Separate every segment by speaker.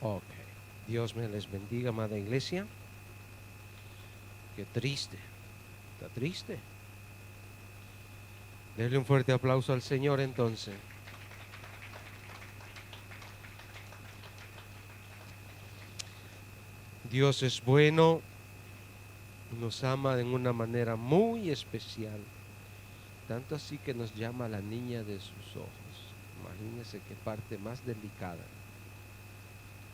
Speaker 1: Ok. Dios me les bendiga, amada iglesia. Qué triste. Está triste. Denle un fuerte aplauso al Señor entonces. Dios es bueno. Nos ama en una manera muy especial. Tanto así que nos llama la niña de sus ojos. Imagínense qué parte más delicada.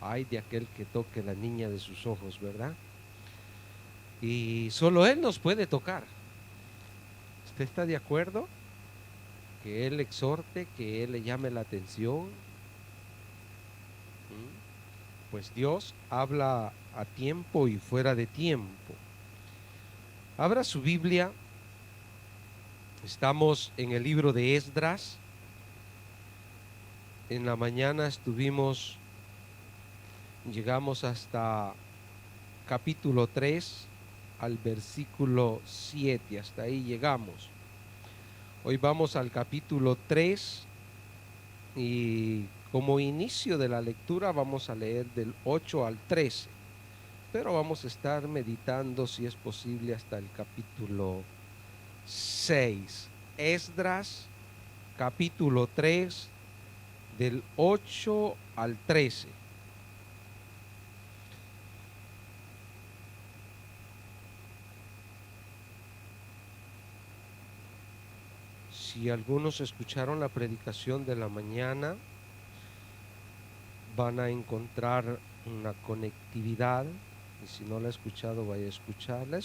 Speaker 1: Ay de aquel que toque la niña de sus ojos, ¿verdad? Y solo Él nos puede tocar. ¿Usted está de acuerdo? Que Él exhorte, que Él le llame la atención. Pues Dios habla a tiempo y fuera de tiempo. Abra su Biblia. Estamos en el libro de Esdras. En la mañana llegamos hasta capítulo 3 al versículo 7. Hasta ahí llegamos. Hoy vamos al capítulo 3 y como inicio de la lectura vamos a leer del 8 al 13. Pero vamos a estar meditando, si es posible, hasta el capítulo 6. Esdras, capítulo 3, del 8 al 13. Si algunos escucharon la predicación de la mañana, van a encontrar una conectividad. Y si no la ha escuchado, vaya a escucharla.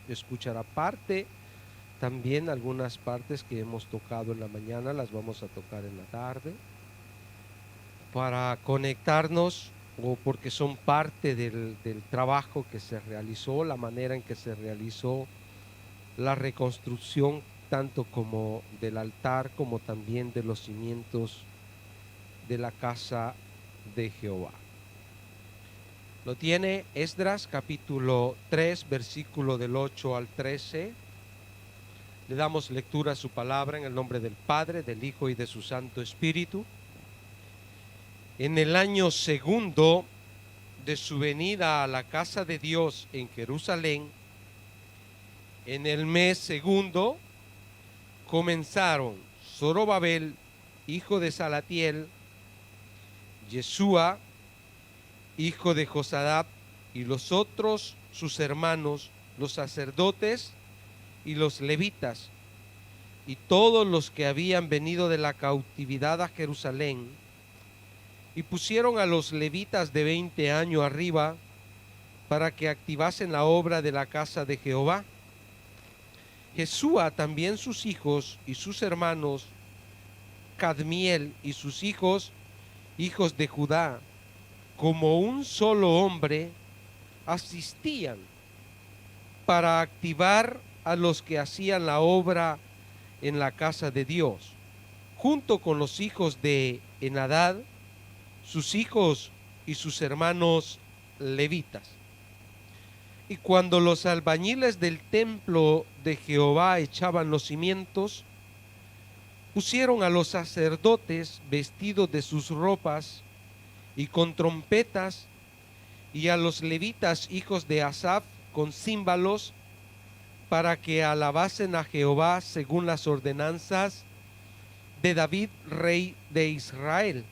Speaker 1: Escuchará parte. También algunas partes que hemos tocado en la mañana las vamos a tocar en la tarde para conectarnos, o porque son parte del trabajo que se realizó, la manera en que se realizó la reconstrucción tanto como del altar como también de los cimientos de la casa de Jehová. Lo tiene Esdras capítulo 3 versículo del 8 al 13. Le damos lectura a su palabra en el nombre del Padre, del Hijo y de su Santo Espíritu. En el año segundo de su venida a la casa de Dios en Jerusalén, en el mes segundo, comenzaron Zorobabel, hijo de Salatiel, Yeshua, hijo de Josadab, y los otros sus hermanos, los sacerdotes y los levitas, y todos los que habían venido de la cautividad a Jerusalén, y pusieron a los levitas de 20 años arriba para que activasen la obra de la casa de Jehová. Jesúa también sus hijos y sus hermanos, Cadmiel y sus hijos, hijos de Judá, como un solo hombre, asistían para activar a los que hacían la obra en la casa de Dios, junto con los hijos de Enadad, sus hijos y sus hermanos levitas. Y cuando los albañiles del templo de Jehová echaban los cimientos, pusieron a los sacerdotes vestidos de sus ropas y con trompetas, y a los levitas hijos de Asaf con címbalos, para que alabasen a Jehová según las ordenanzas de David, rey de Israel.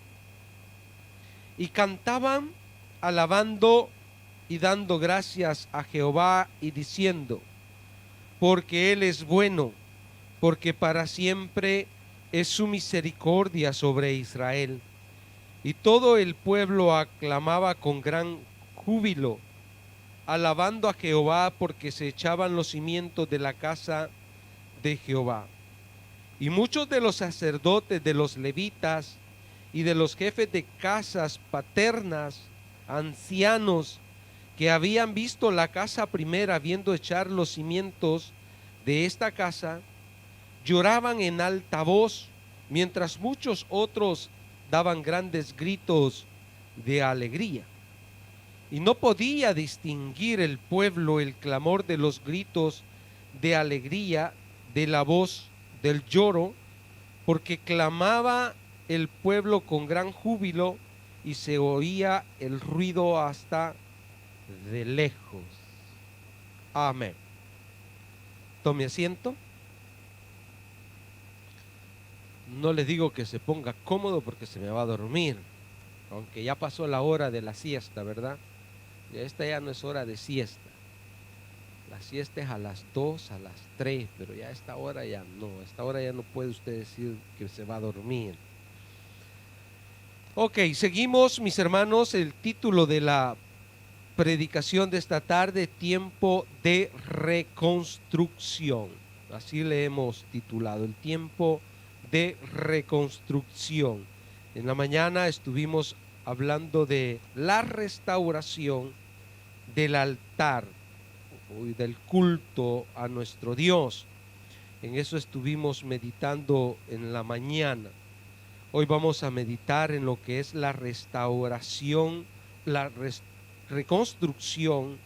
Speaker 1: Y cantaban alabando y dando gracias a Jehová y diciendo: porque Él es bueno, porque para siempre es su misericordia sobre Israel. Y todo el pueblo aclamaba con gran júbilo, alabando a Jehová, porque se echaban los cimientos de la casa de Jehová. Y muchos de los sacerdotes, de los levitas y de los jefes de casas paternas, ancianos, que habían visto la casa primera, viendo echar los cimientos de esta casa, lloraban en alta voz, mientras muchos otros daban grandes gritos de alegría. Y no podía distinguir el pueblo el clamor de los gritos de alegría de la voz del lloro, porque clamaba el pueblo con gran júbilo y se oía el ruido hasta de lejos. Amén. Tome asiento. No le digo que se ponga cómodo porque se me va a dormir, aunque ya pasó la hora de la siesta, ¿verdad? Y esta ya no es hora de siesta. La siesta es a las 2, a las 3, pero ya a esta hora ya no. A esta hora ya no puede usted decir que se va a dormir. Ok, seguimos, mis hermanos. El título de la predicación de esta tarde: tiempo de reconstrucción. Así le hemos titulado, el tiempo de reconstrucción. En la mañana estuvimos hablando de la restauración del altar y del culto a nuestro Dios. En eso estuvimos meditando en la mañana. Hoy vamos a meditar en lo que es la restauración, la reconstrucción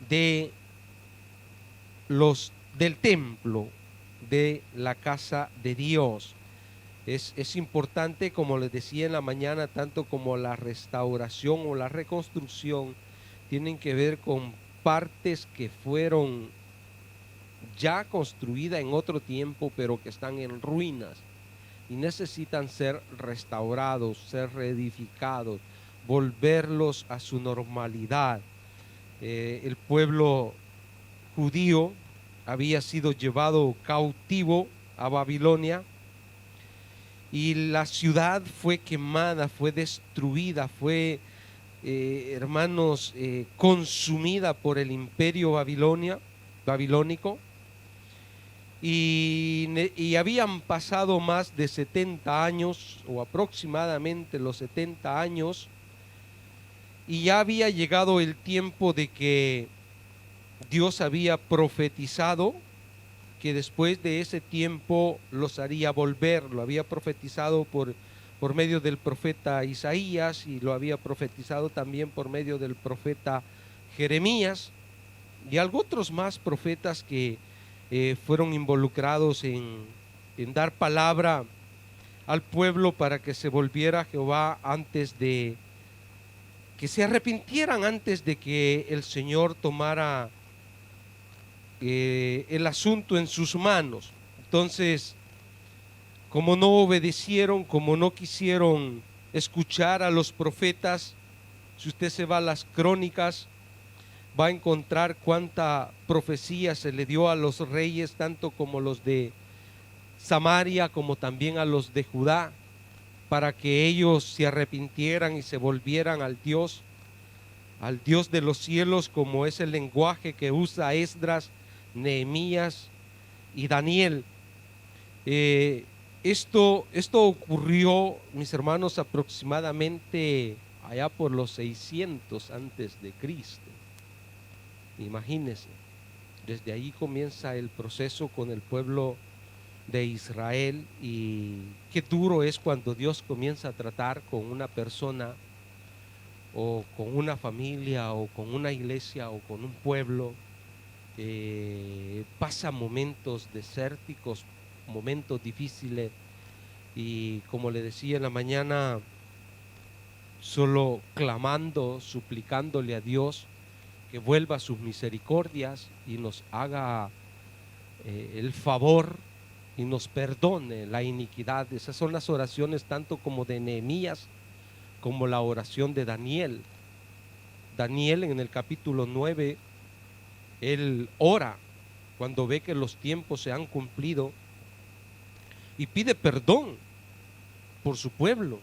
Speaker 1: de del templo, de la casa de Dios. Es importante, como les decía en la mañana, tanto como la restauración o la reconstrucción tienen que ver con partes que fueron ya construidas en otro tiempo, pero que están en ruinas y necesitan ser restaurados, ser reedificados, volverlos a su normalidad. El pueblo judío había sido llevado cautivo a Babilonia y la ciudad fue quemada, fue destruida, fue, hermanos, consumida por el imperio babilónico. Y habían pasado más de 70 años, o aproximadamente los 70 años, y ya había llegado el tiempo de que Dios había profetizado que después de ese tiempo los haría volver. Lo había profetizado por medio del profeta Isaías, y lo había profetizado también por medio del profeta Jeremías y otros más profetas que fueron involucrados en dar palabra al pueblo para que se volviera a Jehová, antes de que se arrepintieran, antes de que el Señor tomara el asunto en sus manos. Entonces, como no obedecieron, como no quisieron escuchar a los profetas, si usted se va a las crónicas, va a encontrar cuánta profecía se le dio a los reyes, tanto como los de Samaria como también a los de Judá, para que ellos se arrepintieran y se volvieran al Dios de los cielos, como es el lenguaje que usa Esdras, Nehemías y Daniel. Esto ocurrió, mis hermanos, aproximadamente allá por los 600 antes de Cristo. Imagínense, desde ahí comienza el proceso con el pueblo de Israel, y qué duro es cuando Dios comienza a tratar con una persona o con una familia o con una iglesia o con un pueblo. Pasa momentos desérticos, momentos difíciles, y como le decía en la mañana, solo clamando, suplicándole a Dios que vuelva sus misericordias y nos haga el favor y nos perdone la iniquidad. Esas son las oraciones tanto como de Nehemías como la oración de Daniel. Daniel, en el capítulo 9, él ora cuando ve que los tiempos se han cumplido y pide perdón por su pueblo.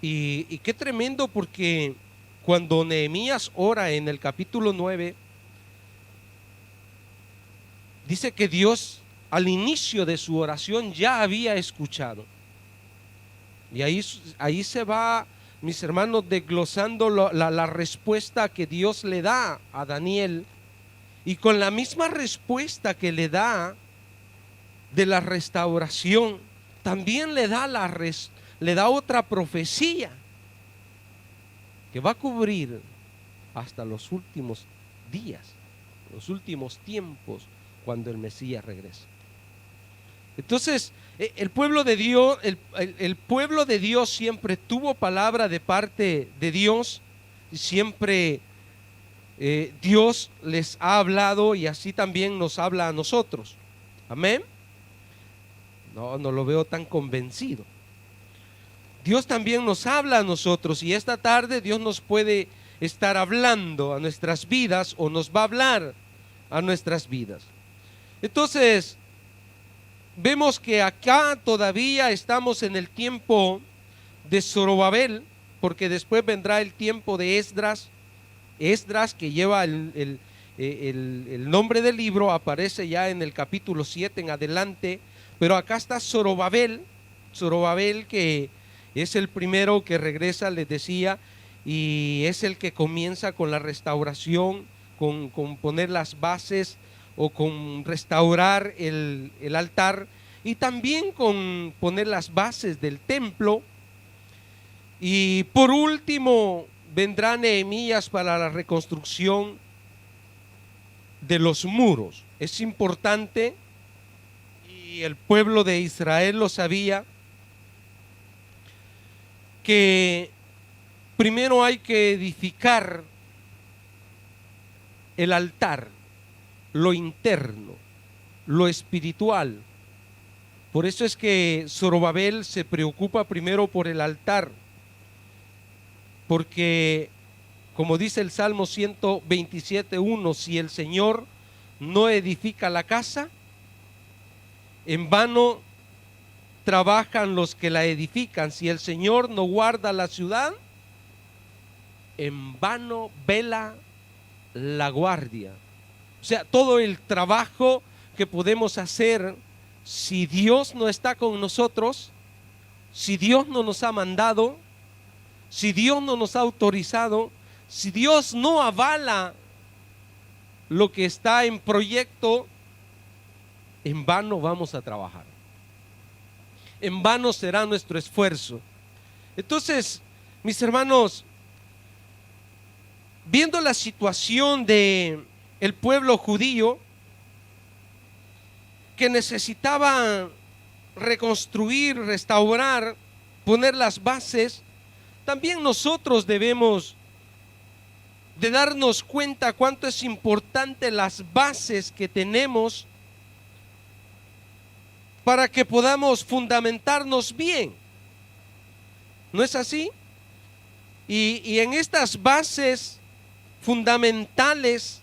Speaker 1: Y qué tremendo, porque cuando Nehemías ora en el capítulo 9, dice que Dios al inicio de su oración ya había escuchado. Y ahí se va, mis hermanos, desglosando la respuesta que Dios le da a Daniel, y con la misma respuesta que le da de la restauración, también le da otra profecía que va a cubrir hasta los últimos días, los últimos tiempos, cuando el Mesías regrese. Entonces, El pueblo de Dios, el pueblo de Dios siempre tuvo palabra de parte de Dios, siempre Dios les ha hablado y así también nos habla a nosotros. Amén. No lo veo tan convencido. Dios también nos habla a nosotros y esta tarde Dios nos puede estar hablando a nuestras vidas o nos va a hablar a nuestras vidas. Entonces, vemos que acá todavía estamos en el tiempo de Zorobabel, porque después vendrá el tiempo de Esdras. Esdras, que lleva el nombre del libro, aparece ya en el capítulo 7 en adelante, pero acá está Zorobabel, que es el primero que regresa, les decía, y es el que comienza con la restauración, con poner las bases o con restaurar el altar y también con poner las bases del templo. Y por último vendrá Nehemías para la reconstrucción de los muros. Es importante y el pueblo de Israel lo sabía, que primero hay que edificar el altar, lo interno, lo espiritual. Por eso es que Zorobabel se preocupa primero por el altar, porque como dice el Salmo 127:1, si el Señor no edifica la casa, en vano trabajan los que la edifican. Si el Señor no guarda la ciudad, en vano vela la guardia. O sea, todo el trabajo que podemos hacer, si Dios no está con nosotros, si Dios no nos ha mandado, si Dios no nos ha autorizado, si Dios no avala lo que está en proyecto, en vano vamos a trabajar. En vano será nuestro esfuerzo. Entonces, mis hermanos, viendo la situación de el pueblo judío que necesitaba reconstruir, restaurar, poner las bases, también nosotros debemos de darnos cuenta cuánto es importante las bases que tenemos para que podamos fundamentarnos bien. ¿No es así? Y en estas bases fundamentales,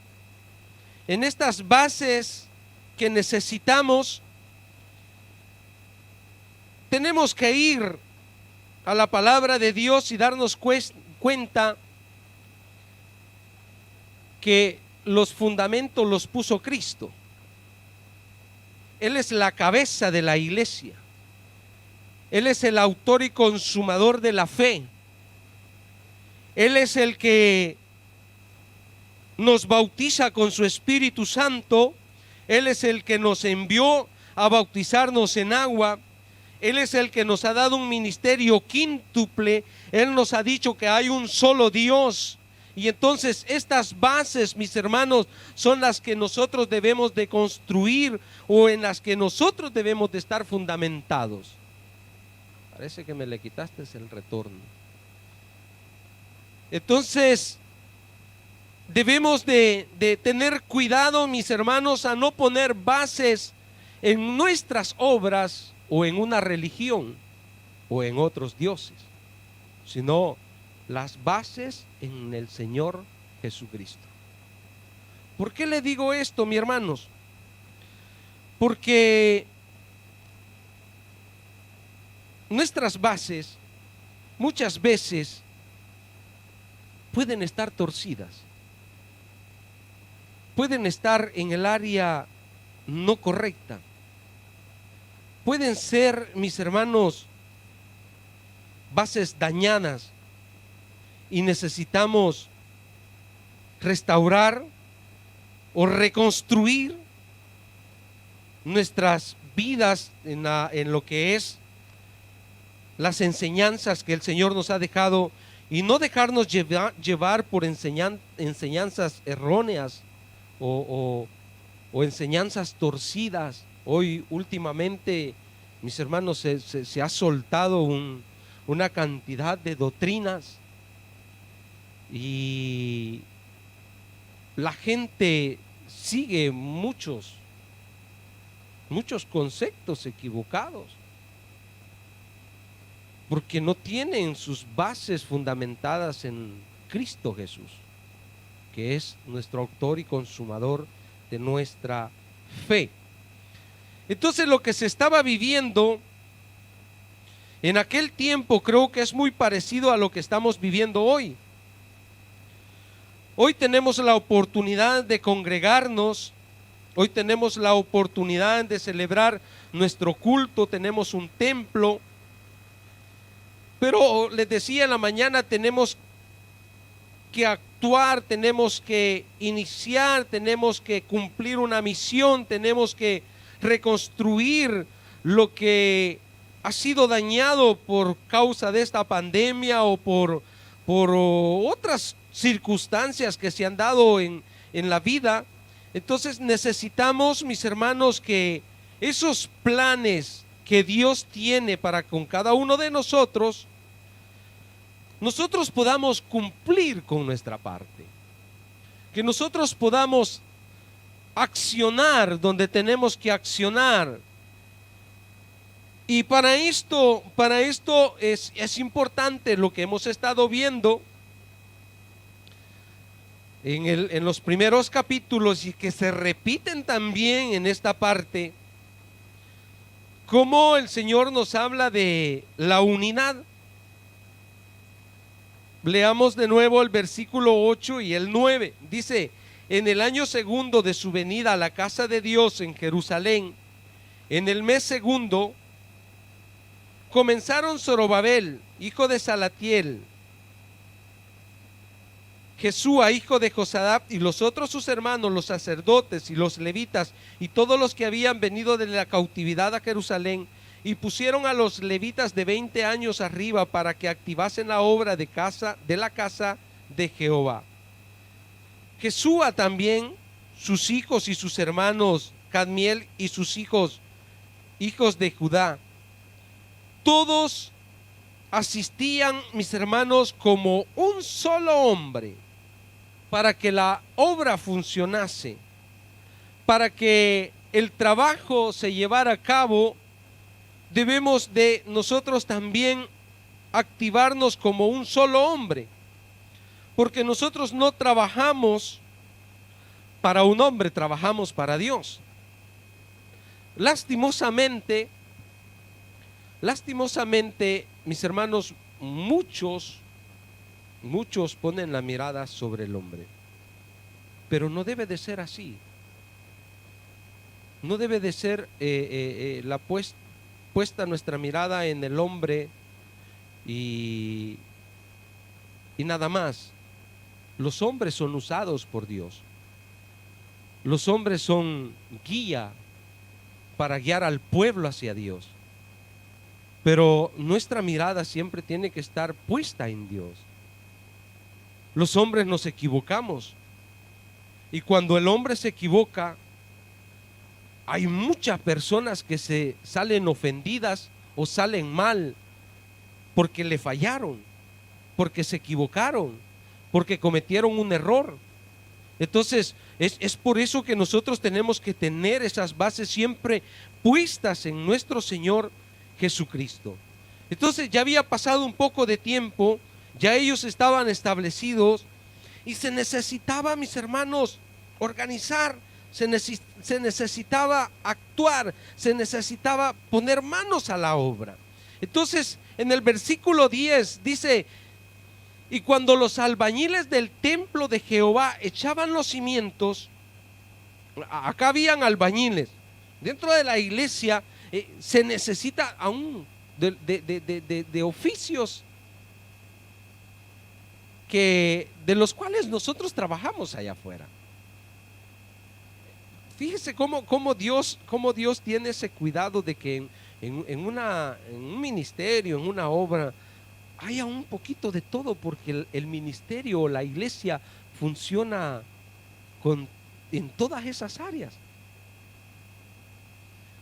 Speaker 1: en estas bases que necesitamos, tenemos que ir a la palabra de Dios y darnos cuenta que los fundamentos los puso Cristo. Él es la cabeza de la iglesia. Él es el autor y consumador de la fe. Él es el que nos bautiza con su Espíritu Santo. Él es el que nos envió a bautizarnos en agua. Él es el que nos ha dado un ministerio quíntuple. Él nos ha dicho que hay un solo Dios. Y entonces estas bases, mis hermanos, son las que nosotros debemos de construir o en las que nosotros debemos de estar fundamentados. Parece que me le quitaste el retorno. Entonces, debemos de tener cuidado, mis hermanos, a no poner bases en nuestras obras o en una religión o en otros dioses, sino las bases en el Señor Jesucristo. ¿Por qué le digo esto, mis hermanos? Porque nuestras bases muchas veces pueden estar torcidas, pueden estar en el área no correcta, pueden ser, mis hermanos, bases dañadas y necesitamos restaurar o reconstruir nuestras vidas en lo que es las enseñanzas que el Señor nos ha dejado y no dejarnos llevar por enseñanzas erróneas o enseñanzas torcidas. Hoy últimamente Mis hermanos, se ha soltado una cantidad de doctrinas y la gente sigue muchos conceptos equivocados porque no tienen sus bases fundamentadas en Cristo Jesús, que es nuestro autor y consumador de nuestra fe. Entonces, lo que se estaba viviendo en aquel tiempo creo que es muy parecido a lo que estamos viviendo hoy. Hoy tenemos la oportunidad de congregarnos, hoy tenemos la oportunidad de celebrar nuestro culto, tenemos un templo, pero les decía en la mañana, tenemos que actuar, tenemos que iniciar, tenemos que cumplir una misión, tenemos que reconstruir lo que ha sido dañado por causa de esta pandemia o por otras circunstancias que se han dado en la vida. Entonces necesitamos, mis hermanos, que esos planes que Dios tiene para con cada uno de nosotros podamos cumplir con nuestra parte, que nosotros podamos accionar donde tenemos que accionar. Y para esto es importante lo que hemos estado viendo en los primeros capítulos y que se repiten también en esta parte, cómo el Señor nos habla de la unidad. Leamos de nuevo el versículo 8 y el 9. Dice: en el año segundo de su venida a la casa de Dios en Jerusalén, en el mes segundo, comenzaron Zorobabel, hijo de Salatiel, Jesúa, hijo de Josadap, y los otros sus hermanos, los sacerdotes y los levitas, y todos los que habían venido de la cautividad a Jerusalén, y pusieron a los levitas de 20 años arriba para que activasen la obra de la casa de Jehová. Jesúa también, sus hijos y sus hermanos, Cadmiel y sus hijos de Judá, todos asistían, mis hermanos, como un solo hombre, para que la obra funcionase, para que el trabajo se llevara a cabo. Debemos de nosotros también activarnos como un solo hombre, porque nosotros no trabajamos para un hombre, trabajamos para Dios. Lastimosamente, mis hermanos, muchos ponen la mirada sobre el hombre, pero no debe de ser así. No debe de ser puesta nuestra mirada en el hombre y nada más. Los hombres son usados por Dios. Los hombres son guía para guiar al pueblo hacia Dios. Pero nuestra mirada siempre tiene que estar puesta en Dios. Los hombres nos equivocamos. Y cuando el hombre se equivoca, hay muchas personas que se salen ofendidas o salen mal porque le fallaron, porque se equivocaron, porque cometieron un error. Entonces es por eso que nosotros tenemos que tener esas bases siempre puestas en nuestro Señor Jesucristo. Entonces ya había pasado un poco de tiempo, ya ellos estaban establecidos y se necesitaba, mis hermanos, organizar, se necesitaba actuar, se necesitaba poner manos a la obra. Entonces en el versículo 10 dice: y cuando los albañiles del templo de Jehová echaban los cimientos, acá habían albañiles, dentro de la iglesia se necesita aún de oficios de los cuales nosotros trabajamos allá afuera. Fíjese cómo Dios tiene ese cuidado de que en un ministerio, en una obra, haya un poquito de todo, porque el ministerio o la iglesia funciona en todas esas áreas.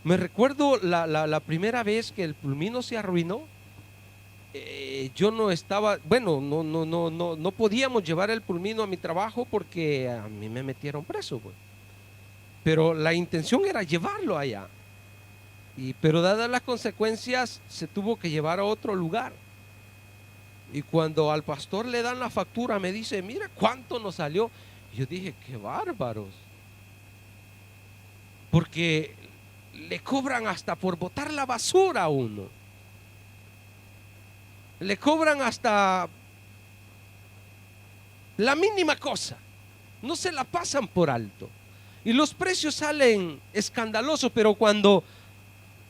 Speaker 1: Me recuerdo la primera vez que el pulmino se arruinó. Yo no estaba, bueno, no podíamos llevar el pulmino a mi trabajo porque a mí me metieron preso, pues. Pero la intención era llevarlo allá. Pero dadas las consecuencias, se tuvo que llevar a otro lugar. Y cuando al pastor le dan la factura, me dice, mira cuánto nos salió. Y yo dije, qué bárbaros. Porque le cobran hasta por botar la basura a uno. Le cobran hasta la mínima cosa. No se la pasan por alto. Y los precios salen escandalosos, pero cuando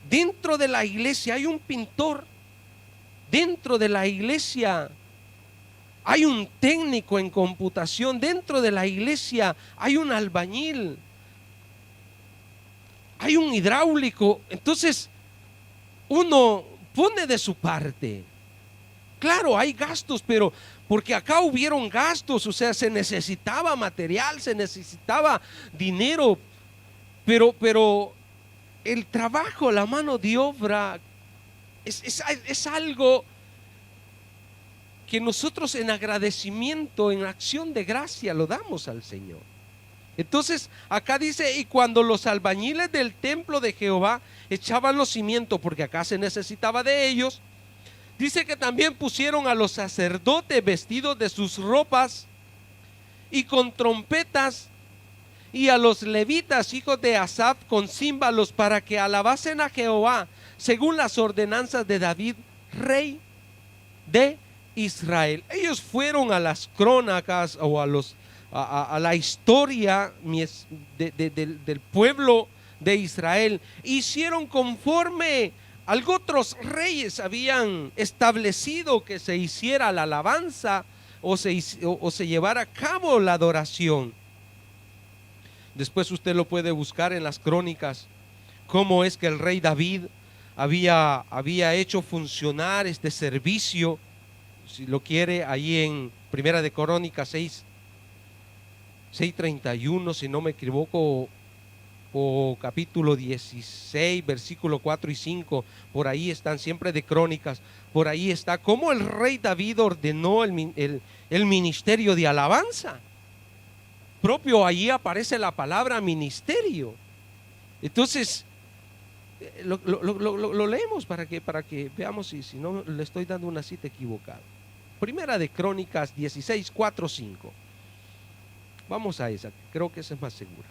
Speaker 1: dentro de la iglesia hay un pintor, dentro de la iglesia hay un técnico en computación, dentro de la iglesia hay un albañil, hay un hidráulico, entonces uno pone de su parte. Claro, hay gastos, pero porque acá hubieron gastos, o sea, se necesitaba material, se necesitaba dinero, pero el trabajo, la mano de obra es algo que nosotros en agradecimiento, en acción de gracia lo damos al Señor. Entonces acá dice, y cuando los albañiles del templo de Jehová echaban los cimientos, porque acá se necesitaba de ellos, dice que también pusieron a los sacerdotes vestidos de sus ropas y con trompetas, y a los levitas, hijos de Asaf, con címbalos, para que alabasen a Jehová según las ordenanzas de David, rey de Israel. Ellos fueron a las crónicas o a la historia del pueblo de Israel. Hicieron conforme algo otros reyes habían establecido que se hiciera la alabanza o se llevara a cabo la adoración. Después usted lo puede buscar en las crónicas, cómo es que el rey David había hecho funcionar este servicio. Si lo quiere, ahí en Primera de Crónicas 6:31, si no me equivoco, o capítulo 16, versículo 4 y 5, por ahí están, siempre de Crónicas, por ahí está cómo el rey David ordenó el ministerio de alabanza. Propio allí aparece la palabra ministerio. Entonces lo leemos para que veamos si no le estoy dando una cita equivocada. Primera de Crónicas 16, 4, 5. Vamos a esa, creo que esa es más segura.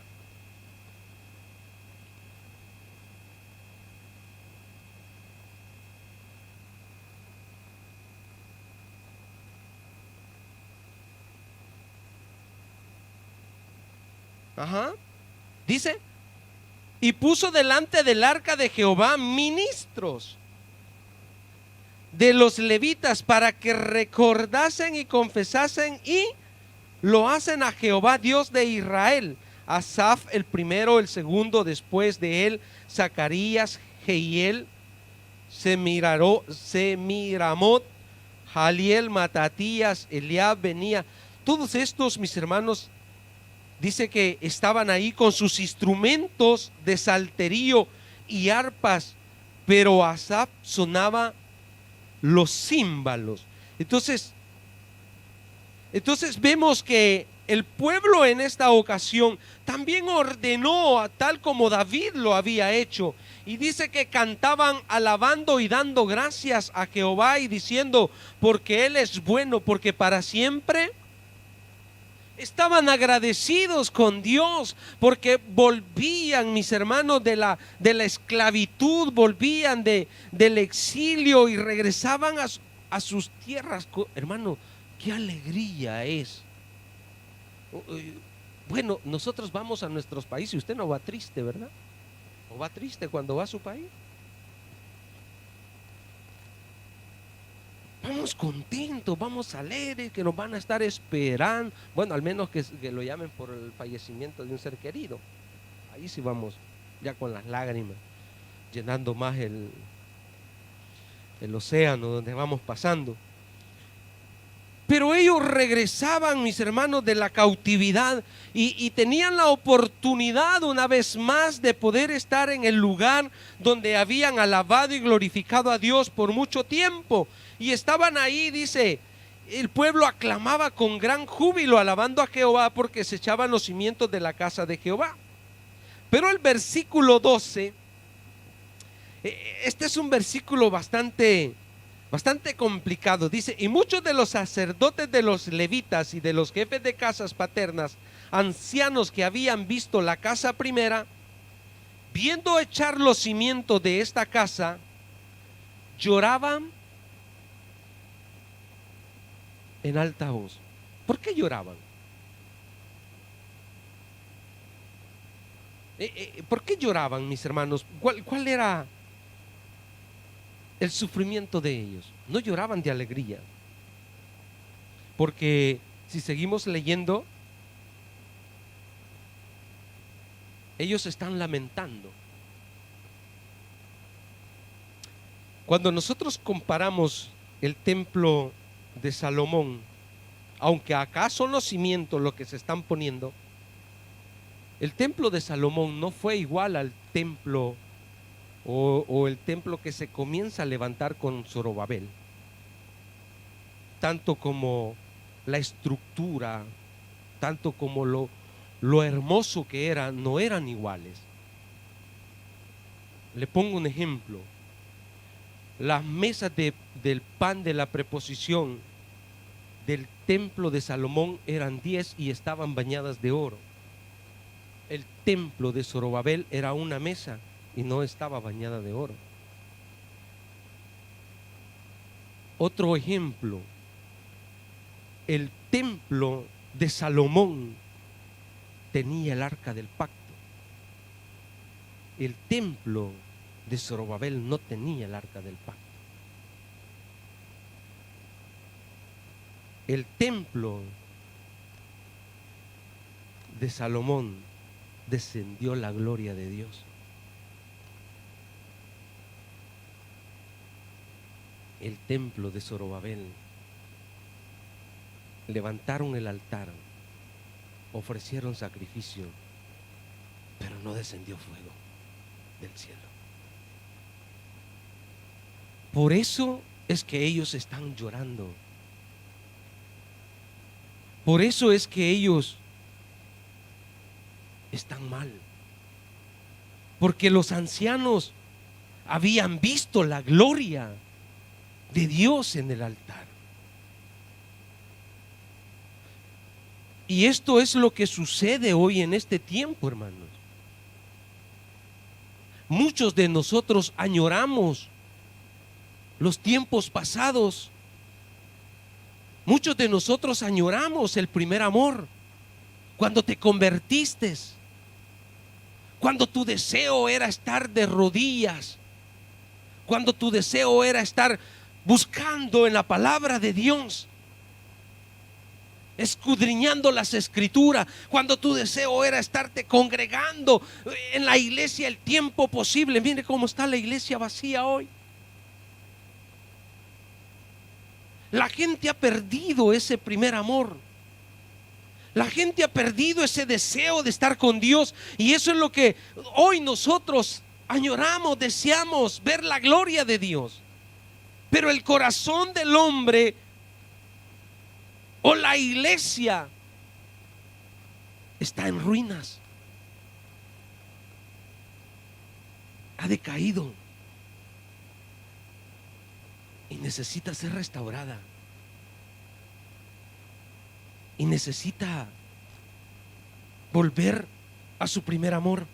Speaker 1: Ajá. Dice, y puso delante del arca de Jehová ministros de los levitas para que recordasen y confesasen y lo hacen a Jehová Dios de Israel. Asaf el primero, el segundo después de él, Zacarías, Jehiel, Semiramot, Jaliel, Matatías, Eliab, Benía. Todos estos, mis hermanos, dice que estaban ahí con sus instrumentos de salterio y arpas, pero Asaf sonaba los címbalos. Entonces vemos que el pueblo en esta ocasión también ordenó tal como David lo había hecho, y dice que cantaban alabando y dando gracias a Jehová y diciendo, porque Él es bueno, porque para siempre. Estaban agradecidos con Dios porque volvían, mis hermanos, de la esclavitud, volvían del exilio y regresaban a sus tierras. Hermano, qué alegría es. Bueno, nosotros vamos a nuestros países y usted no va triste, ¿verdad? ¿O va triste cuando va a su país? Vamos contentos, vamos alegres, que nos van a estar esperando. Bueno, al menos que lo llamen por el fallecimiento de un ser querido. Ahí sí vamos ya con las lágrimas, llenando más el océano donde vamos pasando. Pero ellos regresaban, mis hermanos, de la cautividad y tenían la oportunidad una vez más de poder estar en el lugar donde habían alabado y glorificado a Dios por mucho tiempo. Y estaban ahí, dice, el pueblo aclamaba con gran júbilo, alabando a Jehová, porque se echaban los cimientos de la casa de Jehová. Pero el versículo 12, este es un versículo bastante complicado. Dice: y muchos de los sacerdotes de los levitas y de los jefes de casas paternas, ancianos que habían visto la casa primera, viendo echar los cimientos de esta casa, lloraban en alta voz. ¿Por qué lloraban? ¿Por qué lloraban, mis hermanos? ¿Cuál era el sufrimiento de ellos? No lloraban de alegría, porque si seguimos leyendo, ellos están lamentando. Cuando nosotros comparamos el templo de Salomón, aunque acá son los cimientos lo que se están poniendo, el templo de Salomón no fue igual al templo o el templo que se comienza a levantar con Zorobabel, tanto como la estructura, tanto como lo hermoso que era, no eran iguales. Le pongo un ejemplo: las mesas del pan de la preposición del templo de Salomón eran 10 y estaban bañadas de oro. El templo de Zorobabel era una mesa y no estaba bañada de oro. Otro ejemplo: el templo de Salomón tenía el arca del pacto. El templo de Zorobabel no tenía el arca del pacto. El templo de Salomón descendió la gloria de Dios. El templo de Zorobabel levantaron el altar, ofrecieron sacrificio, pero no descendió fuego del cielo. Por eso es que ellos están llorando. Por eso es que ellos están mal, porque los ancianos habían visto la gloria de Dios en el altar. Y esto es lo que sucede hoy en este tiempo, hermanos. Muchos de nosotros añoramos los tiempos pasados. Muchos de nosotros añoramos el primer amor, cuando te convertiste, cuando tu deseo era estar de rodillas, cuando tu deseo era estar buscando en la palabra de Dios, escudriñando las escrituras, cuando tu deseo era estarte congregando en la iglesia el tiempo posible. Mire cómo está la iglesia vacía hoy. La gente ha perdido ese primer amor. La gente ha perdido ese deseo de estar con Dios, y eso es lo que hoy nosotros añoramos, deseamos ver la gloria de Dios. Pero el corazón del hombre o la iglesia está en ruinas, ha decaído y necesita ser restaurada. Y necesita volver a su primer amor.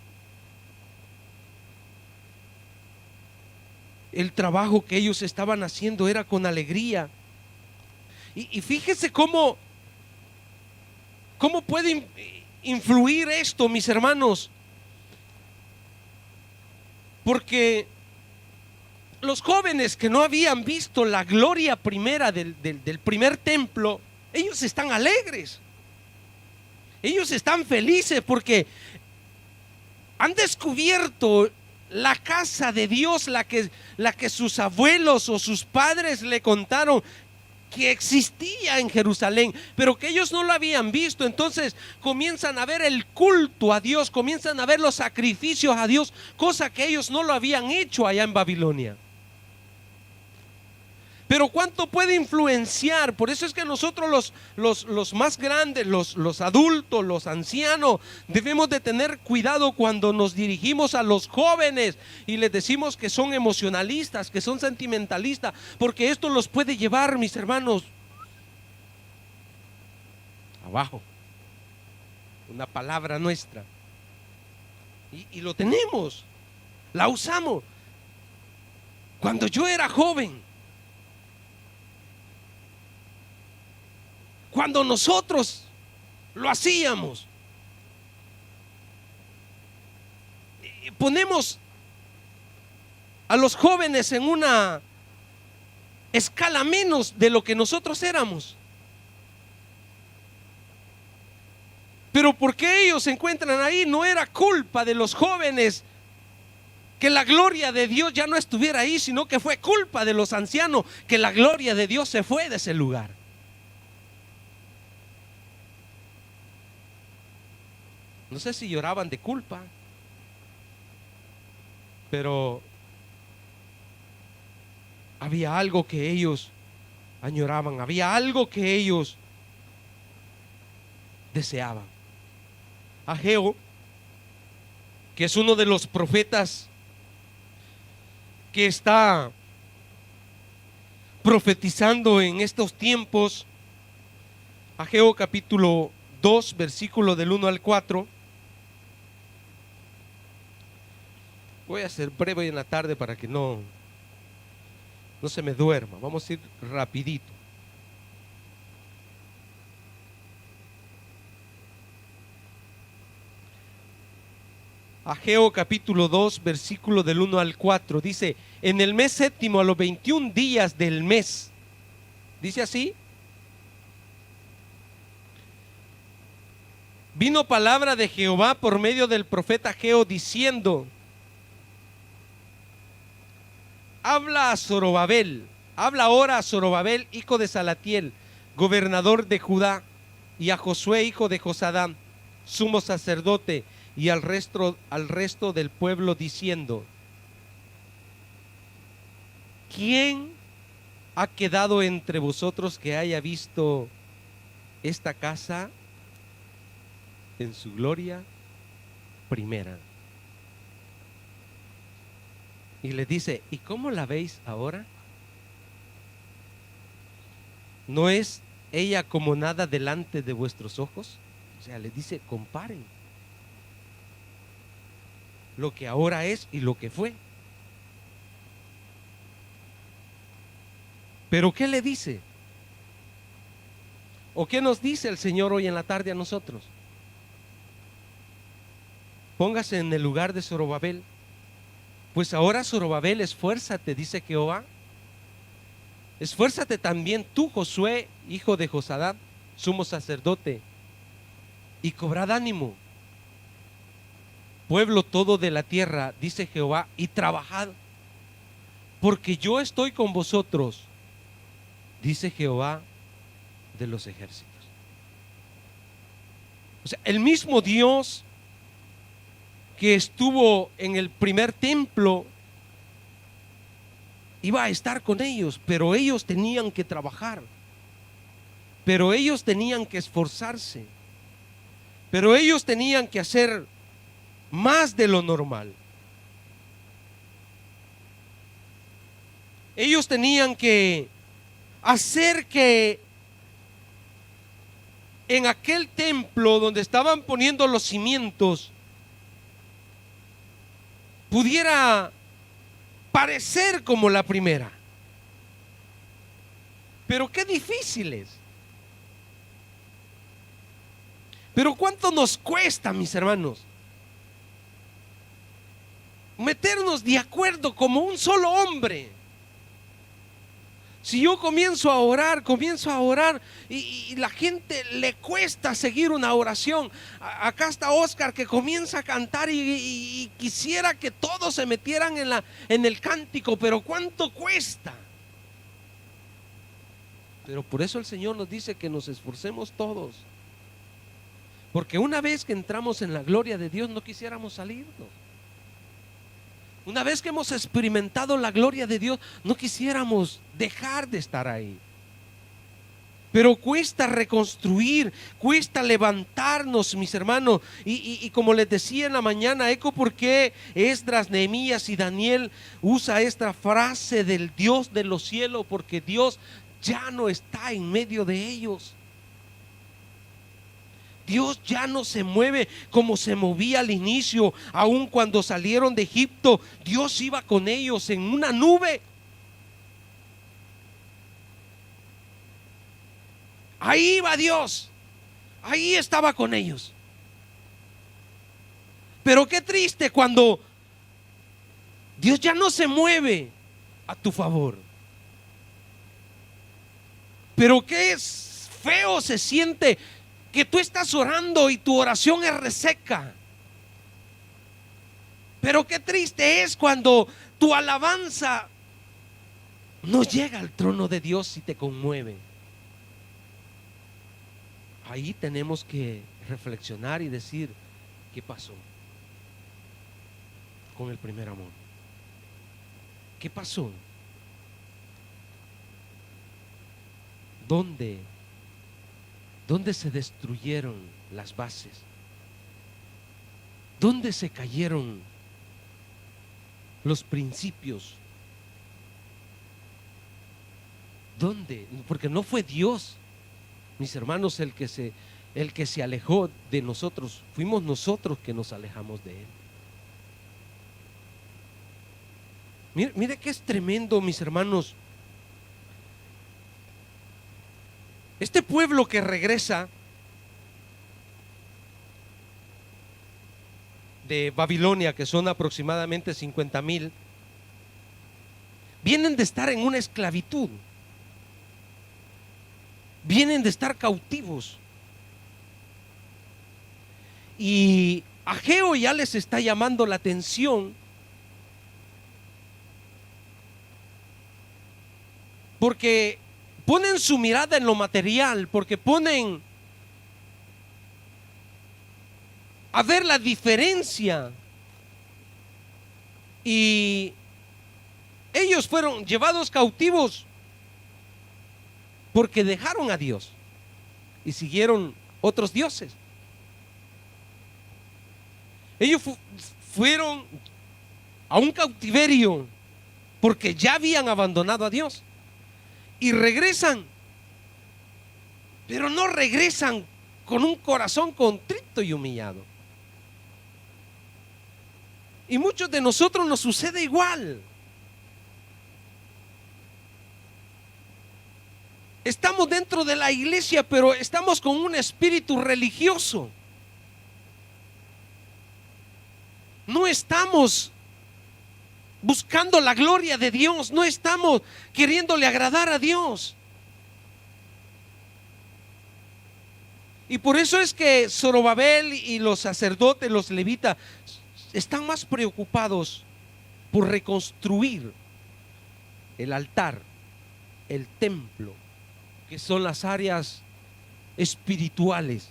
Speaker 1: El trabajo que ellos estaban haciendo era con alegría. Y fíjese cómo puede influir esto, mis hermanos. Porque los jóvenes que no habían visto la gloria primera del primer templo, ellos están alegres, ellos están felices, porque han descubierto la casa de Dios, la que sus abuelos o sus padres le contaron, que existía en Jerusalén, pero que ellos no lo habían visto. Entonces comienzan a ver el culto a Dios, comienzan a ver los sacrificios a Dios, cosa que ellos no lo habían hecho allá en Babilonia. Pero cuánto puede influenciar. Por eso es que nosotros los más grandes, los adultos, los ancianos, debemos de tener cuidado cuando nos dirigimos a los jóvenes y les decimos que son emocionalistas, que son sentimentalistas, porque esto los puede llevar, mis hermanos, abajo. Una palabra nuestra. Y lo tenemos, la usamos. Cuando yo era joven, cuando nosotros lo hacíamos, ponemos a los jóvenes en una escala menos de lo que nosotros éramos. Pero porque ellos se encuentran ahí, no era culpa de los jóvenes que la gloria de Dios ya no estuviera ahí, sino que fue culpa de los ancianos que la gloria de Dios se fue de ese lugar. No sé si lloraban de culpa, pero había algo que ellos añoraban, había algo que ellos deseaban. Ageo, que es uno de los profetas que está profetizando en estos tiempos, Ageo capítulo 2, versículo del 1 al 4. Voy a ser breve hoy en la tarde para que no se me duerma. Vamos a ir rapidito. Ageo capítulo 2, versículo del 1 al 4. Dice: en el mes séptimo, a los 21 días del mes. Dice así: vino palabra de Jehová por medio del profeta Ageo diciendo: habla a Zorobabel, habla ahora a Zorobabel, hijo de Salatiel, gobernador de Judá, y a Josué, hijo de Josadam, sumo sacerdote, y al resto del pueblo, diciendo: ¿quién ha quedado entre vosotros que haya visto esta casa en su gloria primera? Y le dice: ¿y cómo la veis ahora? ¿No es ella como nada delante de vuestros ojos? O sea, le dice: comparen lo que ahora es y lo que fue. Pero ¿qué le dice? ¿O qué nos dice el Señor hoy en la tarde a nosotros? Póngase en el lugar de Zorobabel. Pues ahora, Zorobabel, esfuérzate, dice Jehová. Esfuérzate también tú, Josué, hijo de Josadam, sumo sacerdote, y cobrad ánimo, pueblo todo de la tierra, dice Jehová, y trabajad, porque yo estoy con vosotros, dice Jehová de los ejércitos. O sea, el mismo Dios que estuvo en el primer templo iba a estar con ellos, pero ellos tenían que trabajar, pero ellos tenían que esforzarse, pero ellos tenían que hacer más de lo normal. Ellos tenían que hacer que en aquel templo donde estaban poniendo los cimientos pudiera parecer como la primera. Pero qué difíciles. Pero cuánto nos cuesta, mis hermanos, meternos de acuerdo como un solo hombre. Si yo comienzo a orar y la gente le cuesta seguir una oración. Acá está Oscar, que comienza a cantar y quisiera que todos se metieran en el cántico, pero ¿cuánto cuesta? Pero por eso el Señor nos dice que nos esforcemos todos. Porque una vez que entramos en la gloria de Dios, no quisiéramos salirnos. Una vez que hemos experimentado la gloria de Dios, no quisiéramos dejar de estar ahí. Pero cuesta reconstruir, cuesta levantarnos, mis hermanos. Y como les decía en la mañana, eco por qué Esdras, Nehemías y Daniel usa esta frase del Dios de los cielos, porque Dios ya no está en medio de ellos. Dios ya no se mueve como se movía al inicio. Aun cuando salieron de Egipto, Dios iba con ellos en una nube. Ahí iba Dios, ahí estaba con ellos. Pero qué triste cuando Dios ya no se mueve a tu favor. Pero qué feo se siente que tú estás orando y tu oración es reseca. Pero qué triste es cuando tu alabanza no llega al trono de Dios y te conmueve. Ahí tenemos que reflexionar y decir, ¿qué pasó con el primer amor? ¿Qué pasó? ¿Dónde se destruyeron las bases? ¿Dónde se cayeron los principios? ¿Dónde? Porque no fue Dios, mis hermanos, el que se alejó de nosotros. Fuimos nosotros que nos alejamos de Él. Mire que es tremendo, mis hermanos. Este pueblo que regresa de Babilonia, que son aproximadamente 50,000, vienen de estar en una esclavitud, vienen de estar cautivos. Y Ageo ya les está llamando la atención, porque ponen su mirada en lo material, porque ponen a ver la diferencia. Y ellos fueron llevados cautivos porque dejaron a Dios y siguieron otros dioses. Ellos fueron a un cautiverio porque ya habían abandonado a Dios. Y regresan, pero no regresan con un corazón contrito y humillado. Y muchos de nosotros nos sucede igual. Estamos dentro de la iglesia, pero estamos con un espíritu religioso. No estamos buscando la gloria de Dios, no estamos queriéndole agradar a Dios. Y por eso es que Zorobabel y los sacerdotes, los levitas, están más preocupados por reconstruir el altar, el templo, que son las áreas espirituales,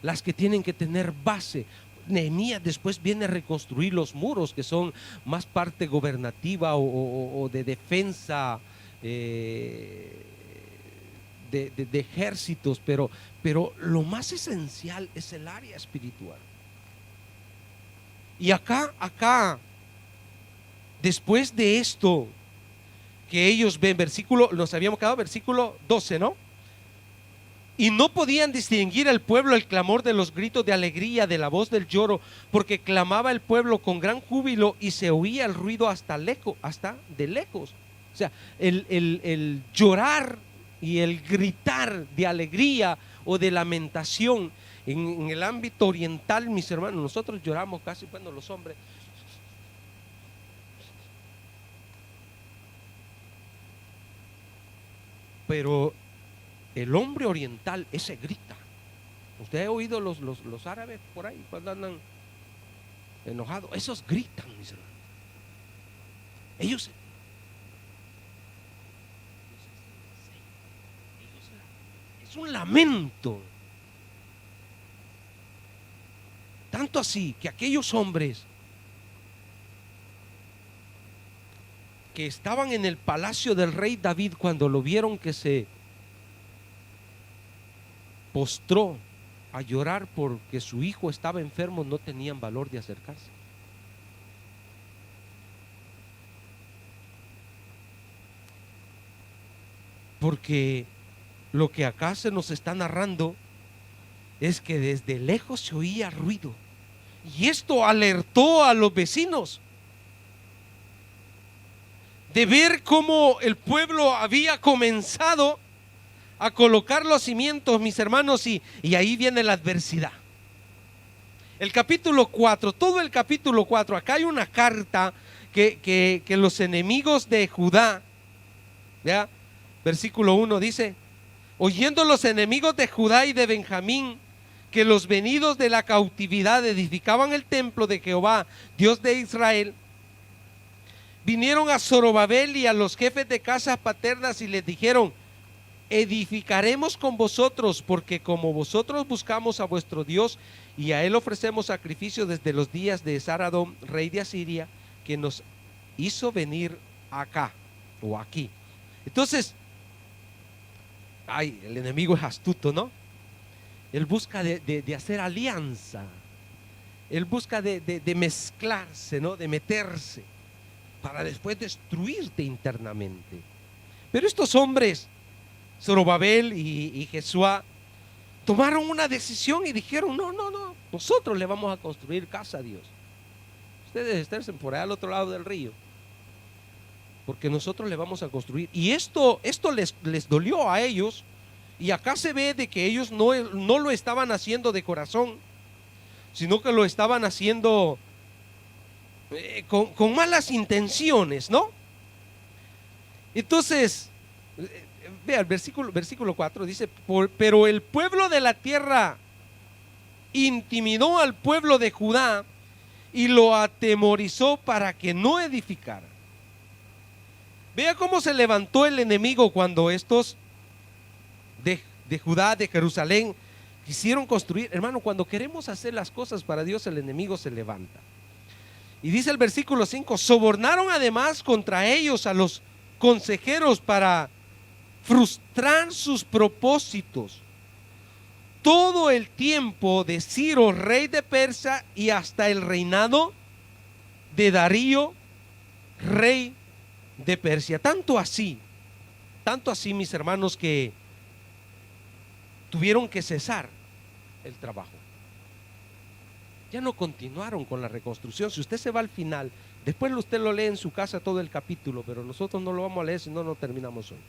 Speaker 1: las que tienen que tener base. Nehemías después viene a reconstruir los muros, que son más parte gobernativa o de defensa de ejércitos, pero lo más esencial es el área espiritual. Y acá, después de esto que ellos ven, nos habíamos quedado versículo 12, ¿no? Y no podían distinguir el pueblo el clamor de los gritos de alegría, de la voz del lloro, porque clamaba el pueblo con gran júbilo y se oía el ruido hasta de lejos. O sea, el llorar y el gritar de alegría o de lamentación en el ámbito oriental, mis hermanos, nosotros lloramos casi, bueno, los hombres. Pero el hombre oriental, ese grita. Usted ha oído los árabes por ahí cuando andan enojados, esos gritan, mis hermanos. Ellos Es un lamento. Tanto así que aquellos hombres que estaban en el palacio del rey David, cuando lo vieron que se postró a llorar porque su hijo estaba enfermo, no tenían valor de acercarse. Porque lo que acá se nos está narrando es que desde lejos se oía ruido, y esto alertó a los vecinos de ver cómo el pueblo había comenzado a colocar los cimientos, mis hermanos, y ahí viene la adversidad. El capítulo 4, todo el capítulo 4, acá hay una carta que los enemigos de Judá, ¿ya? Versículo 1 dice: oyendo los enemigos de Judá y de Benjamín que los venidos de la cautividad edificaban el templo de Jehová, Dios de Israel, vinieron a Zorobabel y a los jefes de casas paternas y les dijeron: edificaremos con vosotros, porque como vosotros buscamos a vuestro Dios y a él ofrecemos sacrificio desde los días de Saradón, rey de Asiria, que nos hizo venir acá o aquí. Entonces, el enemigo es astuto, ¿no? Él busca de hacer alianza, él busca de mezclarse, ¿no? De meterse para después destruirte internamente. Pero estos hombres, Zorobabel y Jesuá, tomaron una decisión y dijeron: no, nosotros le vamos a construir casa a Dios. Ustedes estén por allá al otro lado del río, porque nosotros le vamos a construir. Y esto les dolió a ellos. Y acá se ve de que ellos no lo estaban haciendo de corazón, sino que lo estaban haciendo con malas intenciones, ¿no? Entonces, vea el versículo 4, dice: pero el pueblo de la tierra intimidó al pueblo de Judá y lo atemorizó para que no edificara. Vea cómo se levantó el enemigo cuando estos de Judá, de Jerusalén, quisieron construir. Hermano, cuando queremos hacer las cosas para Dios, el enemigo se levanta. Y dice el versículo 5: sobornaron además contra ellos a los consejeros para frustrar sus propósitos todo el tiempo de Ciro, rey de Persia, y hasta el reinado de Darío, rey de Persia. Tanto así, mis hermanos, que tuvieron que cesar el trabajo. Ya no continuaron con la reconstrucción. Si usted se va al final, después usted lo lee en su casa todo el capítulo, pero nosotros no lo vamos a leer si no terminamos hoy.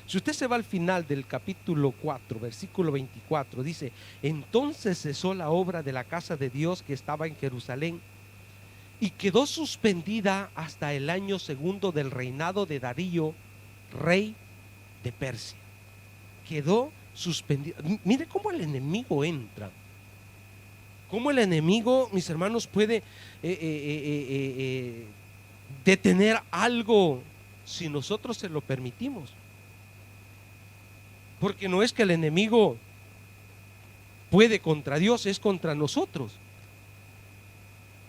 Speaker 1: Si usted se va al final del capítulo 4, versículo 24, dice: entonces cesó la obra de la casa de Dios que estaba en Jerusalén y quedó suspendida hasta el año segundo del reinado de Darío, rey de Persia. Quedó suspendida. Mire cómo el enemigo entra, cómo el enemigo, mis hermanos, puede detener algo si nosotros se lo permitimos. Porque no es que el enemigo puede contra Dios, es contra nosotros.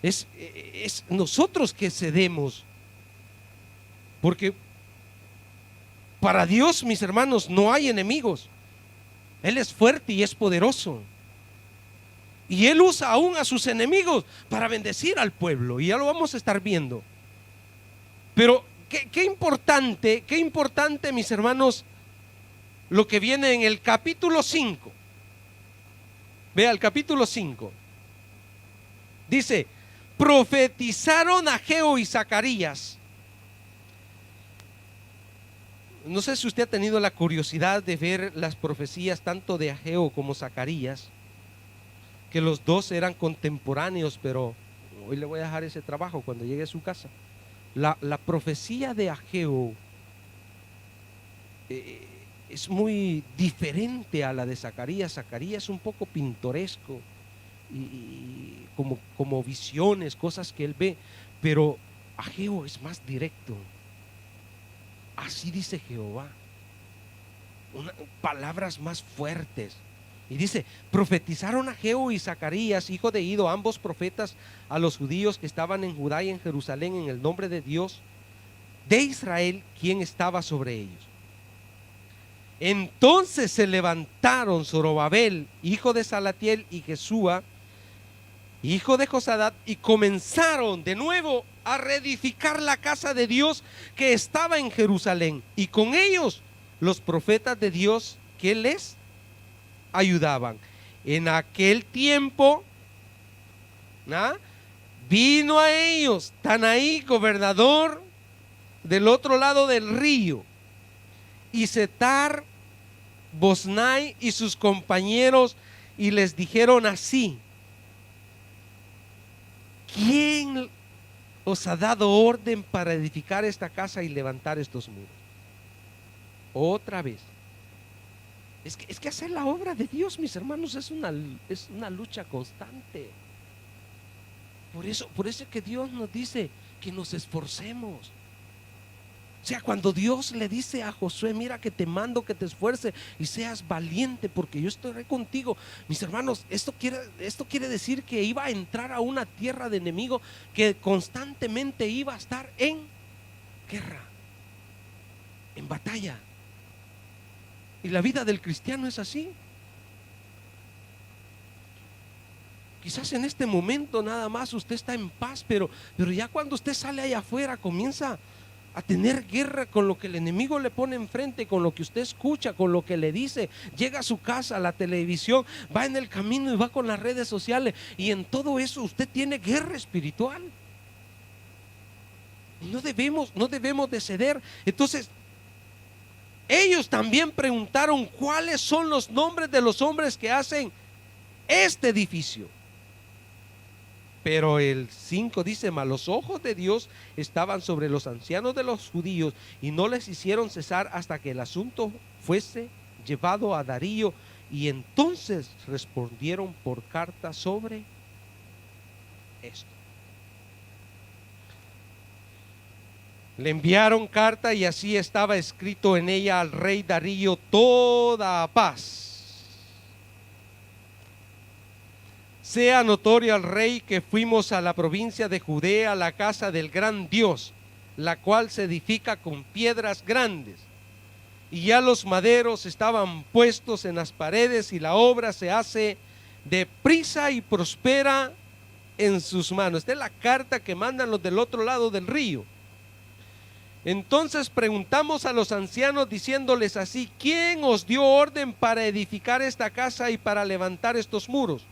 Speaker 1: Es nosotros que cedemos. Porque para Dios, mis hermanos, no hay enemigos. Él es fuerte y es poderoso. Y Él usa aún a sus enemigos para bendecir al pueblo. Y ya lo vamos a estar viendo. Pero qué importante, mis hermanos, lo que viene en el capítulo 5. Vea el capítulo 5. Dice: profetizaron Ageo y Zacarías. No sé si usted ha tenido la curiosidad de ver las profecías tanto de Ageo como Zacarías, que los dos eran contemporáneos, pero hoy le voy a dejar ese trabajo cuando llegue a su casa. La profecía de Ageo es muy diferente a la de Zacarías. Zacarías es un poco pintoresco y como visiones, cosas que él ve, pero Ageo es más directo. Así dice Jehová. palabras más fuertes. Y dice, profetizaron Ageo y Zacarías, hijo de Ido, ambos profetas, a los judíos que estaban en Judá y en Jerusalén, en el nombre de Dios de Israel, quien estaba sobre ellos. Entonces se levantaron Zorobabel, hijo de Salatiel, y Jesúa, hijo de Josadat, y comenzaron de nuevo a reedificar la casa de Dios que estaba en Jerusalén, y con ellos los profetas de Dios que les ayudaban. En aquel tiempo vino a ellos Tanaí, gobernador del otro lado del río, y Setar Boznai y sus compañeros, y les dijeron así: ¿quién os ha dado orden para edificar esta casa y levantar estos muros? Otra vez, es que hacer la obra de Dios, mis hermanos, es una lucha constante. Por eso que Dios nos dice que nos esforcemos. O sea, cuando Dios le dice a Josué: mira que te mando que te esfuerces y seas valiente porque yo estaré contigo. Mis hermanos, esto quiere decir que iba a entrar a una tierra de enemigo, que constantemente iba a estar en guerra, en batalla. Y la vida del cristiano es así. Quizás en este momento nada más usted está en paz, pero ya cuando usted sale allá afuera comienza a tener guerra con lo que el enemigo le pone enfrente, con lo que usted escucha, con lo que le dice. Llega a su casa, a la televisión, va en el camino y va con las redes sociales, y en todo eso usted tiene guerra espiritual. Y no debemos de ceder. Entonces, ellos también preguntaron: ¿cuáles son los nombres de los hombres que hacen este edificio? Pero el 5 dice: mas los ojos de Dios estaban sobre los ancianos de los judíos, y no les hicieron cesar hasta que el asunto fuese llevado a Darío, y entonces respondieron por carta sobre esto. Le enviaron carta, y así estaba escrito en ella: al rey Darío, toda paz. Sea notorio al rey que fuimos a la provincia de Judea, a la casa del gran Dios, la cual se edifica con piedras grandes, y ya los maderos estaban puestos en las paredes, y la obra se hace deprisa y prospera en sus manos. Esta es la carta que mandan los del otro lado del río. Entonces preguntamos a los ancianos diciéndoles así: ¿quién os dio orden para edificar esta casa y para levantar estos muros?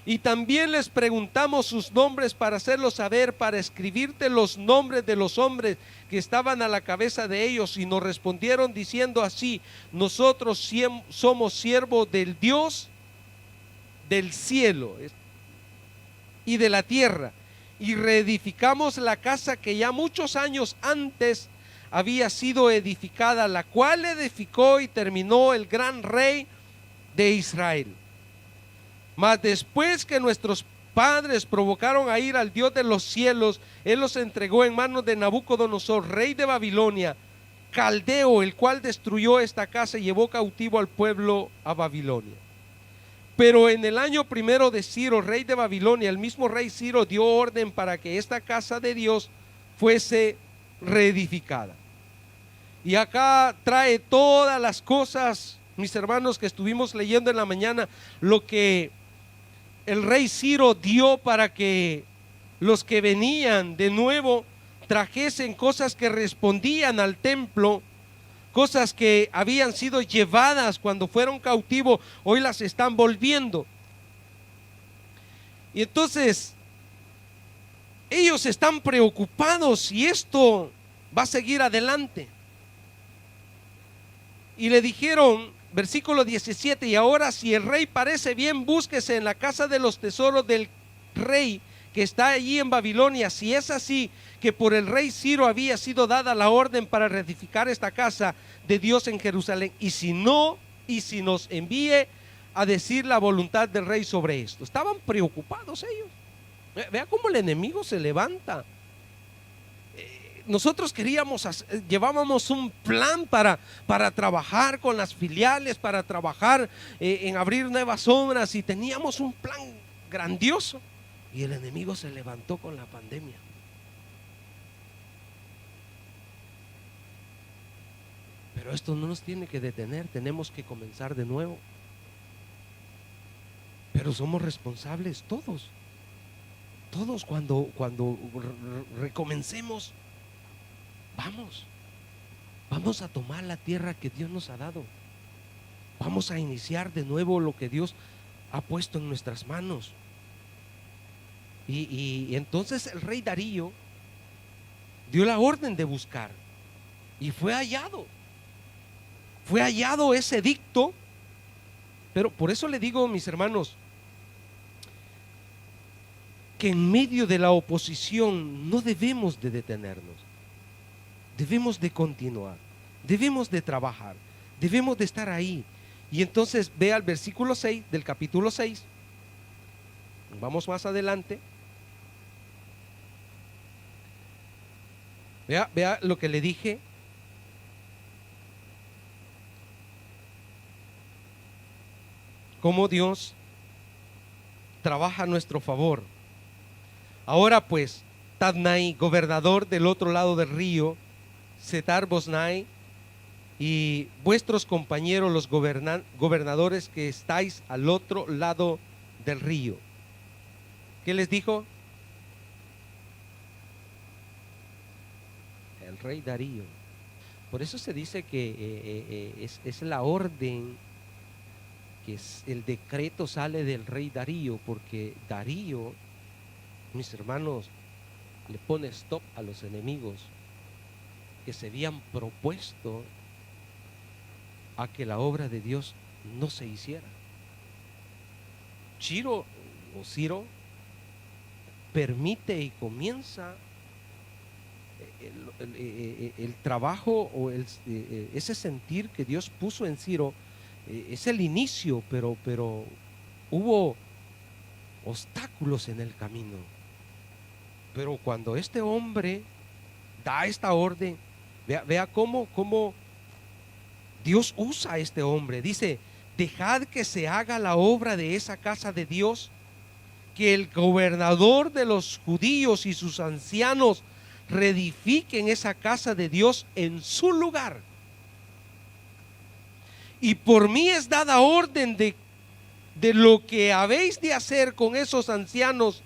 Speaker 1: Y también les preguntamos sus nombres para hacerlos saber, para escribirte los nombres de los hombres que estaban a la cabeza de ellos. Y nos respondieron diciendo así: nosotros somos siervos del Dios del cielo y de la tierra, y reedificamos la casa que ya muchos años antes había sido edificada, la cual edificó y terminó el gran rey de Israel. Mas después que nuestros padres provocaron a ir al Dios de los cielos, él los entregó en manos de Nabucodonosor, rey de Babilonia, caldeo, el cual destruyó esta casa y llevó cautivo al pueblo a Babilonia. Pero en el año primero de Ciro, rey de Babilonia, el mismo rey Ciro dio orden para que esta casa de Dios fuese reedificada. Y acá trae todas las cosas, mis hermanos, que estuvimos leyendo en la mañana, lo que el rey Ciro dio para que los que venían de nuevo trajesen cosas que respondían al templo, cosas que habían sido llevadas cuando fueron cautivos, hoy las están volviendo. Y entonces ellos están preocupados si esto va a seguir adelante. Y le dijeron, versículo 17: y ahora, si el rey parece bien, búsquese en la casa de los tesoros del rey que está allí en Babilonia, si es así que por el rey Ciro había sido dada la orden para reedificar esta casa de Dios en Jerusalén, y si no, y si nos envíe a decir la voluntad del rey sobre esto. Estaban preocupados ellos. Vea cómo el enemigo se levanta. nosotros llevábamos un plan para trabajar con las filiales, para trabajar en abrir nuevas obras, y teníamos un plan grandioso, y el enemigo se levantó con la pandemia. Pero esto no nos tiene que detener, tenemos que comenzar de nuevo. Pero somos responsables todos cuando recomencemos. Vamos a tomar la tierra que Dios nos ha dado. Vamos a iniciar de nuevo lo que Dios ha puesto en nuestras manos. Y entonces el rey Darío dio la orden de buscar, y fue hallado ese edicto. Pero por eso le digo, mis hermanos, que en medio de la oposición no debemos de detenernos, debemos de continuar, debemos de trabajar, debemos de estar ahí. Y entonces vea el versículo 6 del capítulo 6, vamos más adelante. Vea lo que le dije. Cómo Dios trabaja a nuestro favor. Ahora pues, Tadnai, gobernador del otro lado del río, Setar-Boznai, y vuestros compañeros los gobernadores que estáis al otro lado del río. ¿Qué les dijo? El rey Darío. Por eso se dice que es la orden, que el decreto sale del rey Darío, porque Darío, mis hermanos, le pone stop a los enemigos que se habían propuesto a que la obra de Dios no se hiciera. Ciro permite y comienza el trabajo, o ese sentir que Dios puso en Ciro. Es el inicio, pero hubo obstáculos en el camino. Pero cuando este hombre da esta orden, vea cómo Dios usa a este hombre. Dice: dejad que se haga la obra de esa casa de Dios, que el gobernador de los judíos y sus ancianos reedifiquen esa casa de Dios en su lugar. Y por mí es dada orden de lo que habéis de hacer con esos ancianos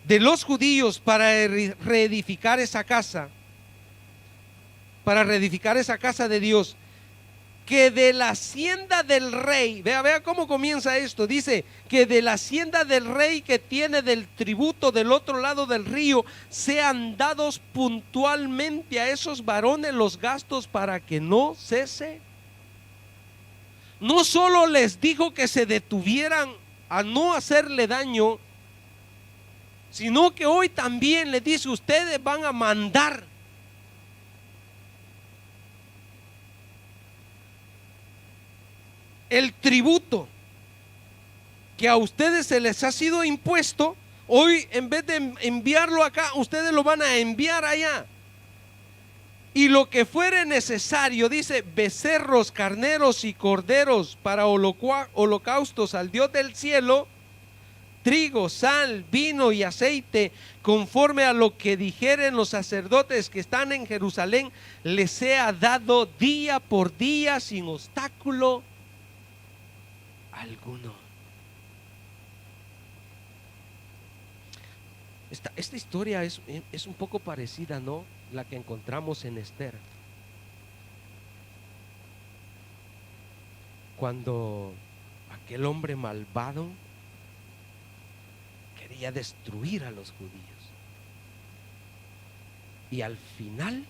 Speaker 1: de los judíos para reedificar esa casa, de Dios, que de la hacienda del rey, vea cómo comienza esto. Dice que de la hacienda del rey que tiene del tributo del otro lado del río, sean dados puntualmente a esos varones los gastos para que no cese. No solo les dijo que se detuvieran a no hacerle daño, sino que hoy también les dice: ustedes van a mandar el tributo que a ustedes se les ha sido impuesto. Hoy, en vez de enviarlo acá, ustedes lo van a enviar allá. Y lo que fuere necesario, dice, becerros, carneros y corderos para holocaustos al Dios del cielo, trigo, sal, vino y aceite, conforme a lo que dijeren los sacerdotes que están en Jerusalén, les sea dado día por día sin obstáculo alguno. Esta historia es un poco parecida, ¿no?, la que encontramos en Esther, cuando aquel hombre malvado quería destruir a los judíos, y al final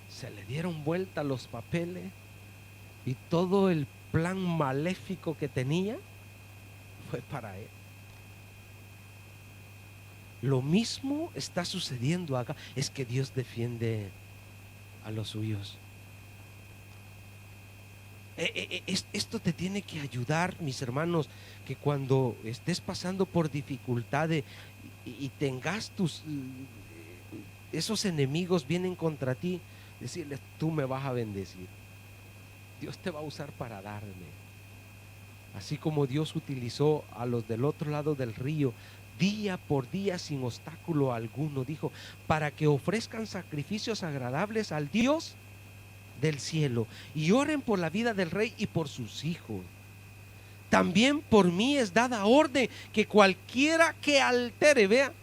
Speaker 1: se le dieron vuelta los papeles, y todo el plan maléfico que tenía fue para él. Lo mismo está sucediendo acá. Es que Dios defiende a los suyos. Esto te tiene que ayudar, mis hermanos, que cuando estés pasando por dificultades y tengas esos enemigos vienen contra ti, decirles, tú me vas a bendecir. Dios te va a usar para darme. Así como Dios utilizó a los del otro lado del río, día por día sin obstáculo alguno, dijo, para que ofrezcan sacrificios agradables al Dios del cielo y oren por la vida del rey y por sus hijos. También por mí es dada orden que cualquiera que altere, vea,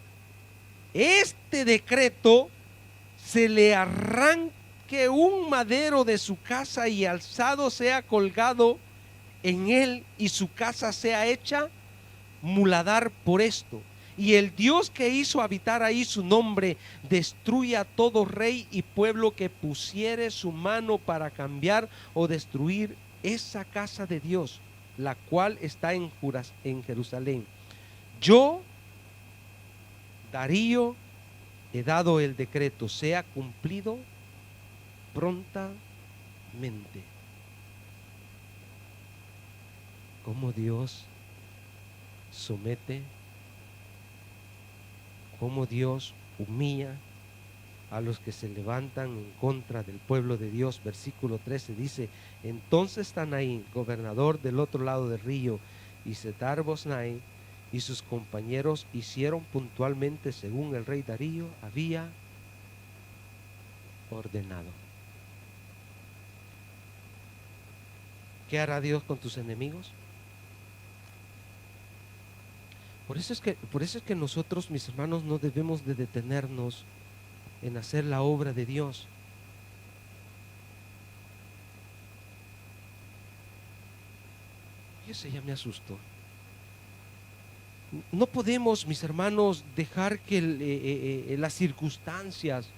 Speaker 1: este decreto, se le arranque un madero de su casa y alzado sea colgado en él y su casa sea hecha muladar por esto. Y el Dios que hizo habitar ahí su nombre destruya a todo rey y pueblo que pusiere su mano para cambiar o destruir esa casa de Dios, la cual está en Jerusalén. Yo, Darío, he dado el decreto, sea cumplido prontamente. Como Dios somete, como Dios humilla a los que se levantan en contra del pueblo de Dios. Versículo 13 dice, entonces Tanaí, gobernador del otro lado del río, y Setar-Boznai y sus compañeros hicieron puntualmente según el rey Darío había ordenado. ¿Qué hará Dios con tus enemigos? Por eso es que nosotros, mis hermanos, no debemos de detenernos en hacer la obra de Dios. Y ese ya me asustó. No podemos, mis hermanos, dejar que las circunstancias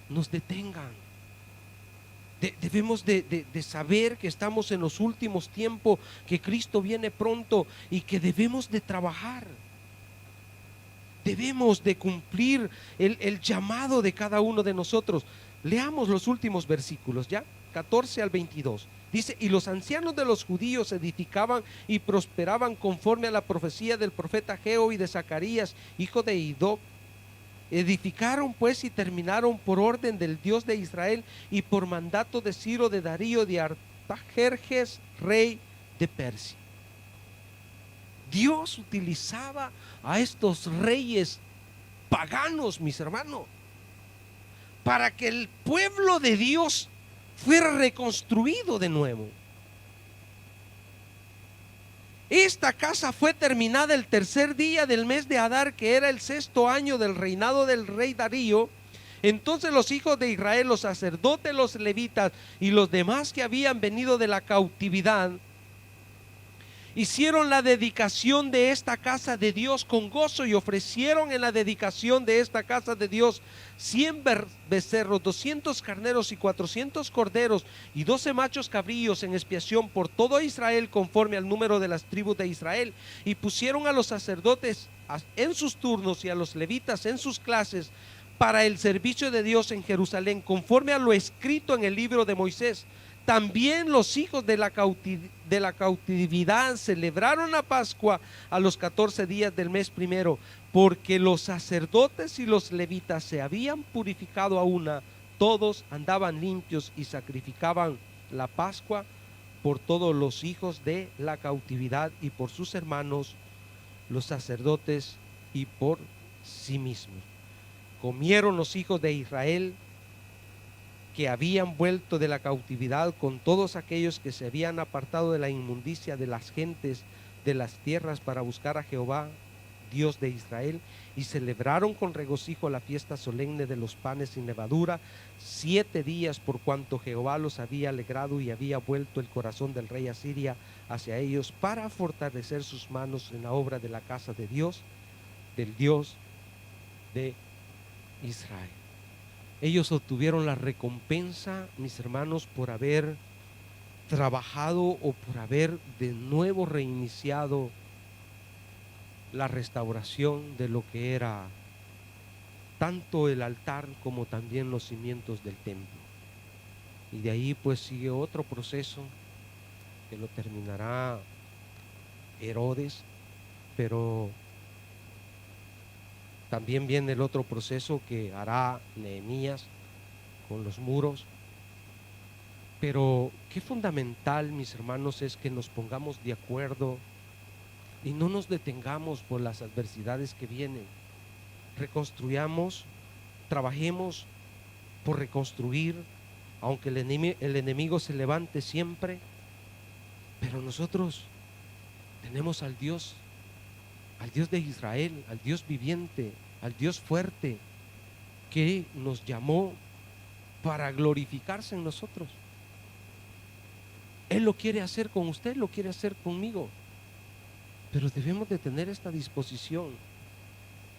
Speaker 1: nos detengan. Debemos de saber que estamos en los últimos tiempos, que Cristo viene pronto y que debemos de trabajar. Debemos de cumplir el llamado de cada uno de nosotros. Leamos los últimos versículos, ¿ya? 14 al 22. Dice, y los ancianos de los judíos edificaban y prosperaban conforme a la profecía del profeta Ageo y de Zacarías, hijo de Iddo. Edificaron pues y terminaron por orden del Dios de Israel y por mandato de Ciro, de Darío, de Artajerjes, rey de Persia. Dios utilizaba a estos reyes paganos, mis hermanos, para que el pueblo de Dios fuera reconstruido de nuevo. Esta casa fue terminada el tercer día del mes de Adar, que era el 6º año del reinado del rey Darío. Entonces los hijos de Israel, los sacerdotes, los levitas y los demás que habían venido de la cautividad, hicieron la dedicación de esta casa de Dios con gozo y ofrecieron en la dedicación de esta casa de Dios 100 becerros, 200 carneros y 400 corderos y 12 machos cabríos en expiación por todo Israel conforme al número de las tribus de Israel. Y pusieron a los sacerdotes en sus turnos y a los levitas en sus clases para el servicio de Dios en Jerusalén, conforme a lo escrito en el libro de Moisés. También los hijos de la cautividad celebraron la Pascua a los 14 días del mes primero, porque los sacerdotes y los levitas se habían purificado a una, todos andaban limpios y sacrificaban la Pascua por todos los hijos de la cautividad y por sus hermanos, los sacerdotes, y por sí mismos. Comieron los hijos de Israel que habían vuelto de la cautividad con todos aquellos que se habían apartado de la inmundicia de las gentes de las tierras para buscar a Jehová, Dios de Israel, y celebraron con regocijo la fiesta solemne de los panes sin levadura 7 días, por cuanto Jehová los había alegrado y había vuelto el corazón del rey Asiria hacia ellos para fortalecer sus manos en la obra de la casa de Dios, del Dios de Israel. Ellos obtuvieron la recompensa, mis hermanos, por haber trabajado o por haber de nuevo reiniciado la restauración de lo que era tanto el altar como también los cimientos del templo. Y de ahí pues sigue otro proceso que lo terminará Herodes, pero También viene el otro proceso que hará Nehemías con los muros. Pero qué fundamental, mis hermanos, es que nos pongamos de acuerdo y no nos detengamos por las adversidades que vienen. Reconstruyamos, trabajemos por reconstruir, aunque el enemigo se levante siempre, pero nosotros tenemos al Dios de Israel, al Dios viviente, al Dios fuerte, que nos llamó para glorificarse en nosotros. Él lo quiere hacer con usted, lo quiere hacer conmigo, pero debemos de tener esta disposición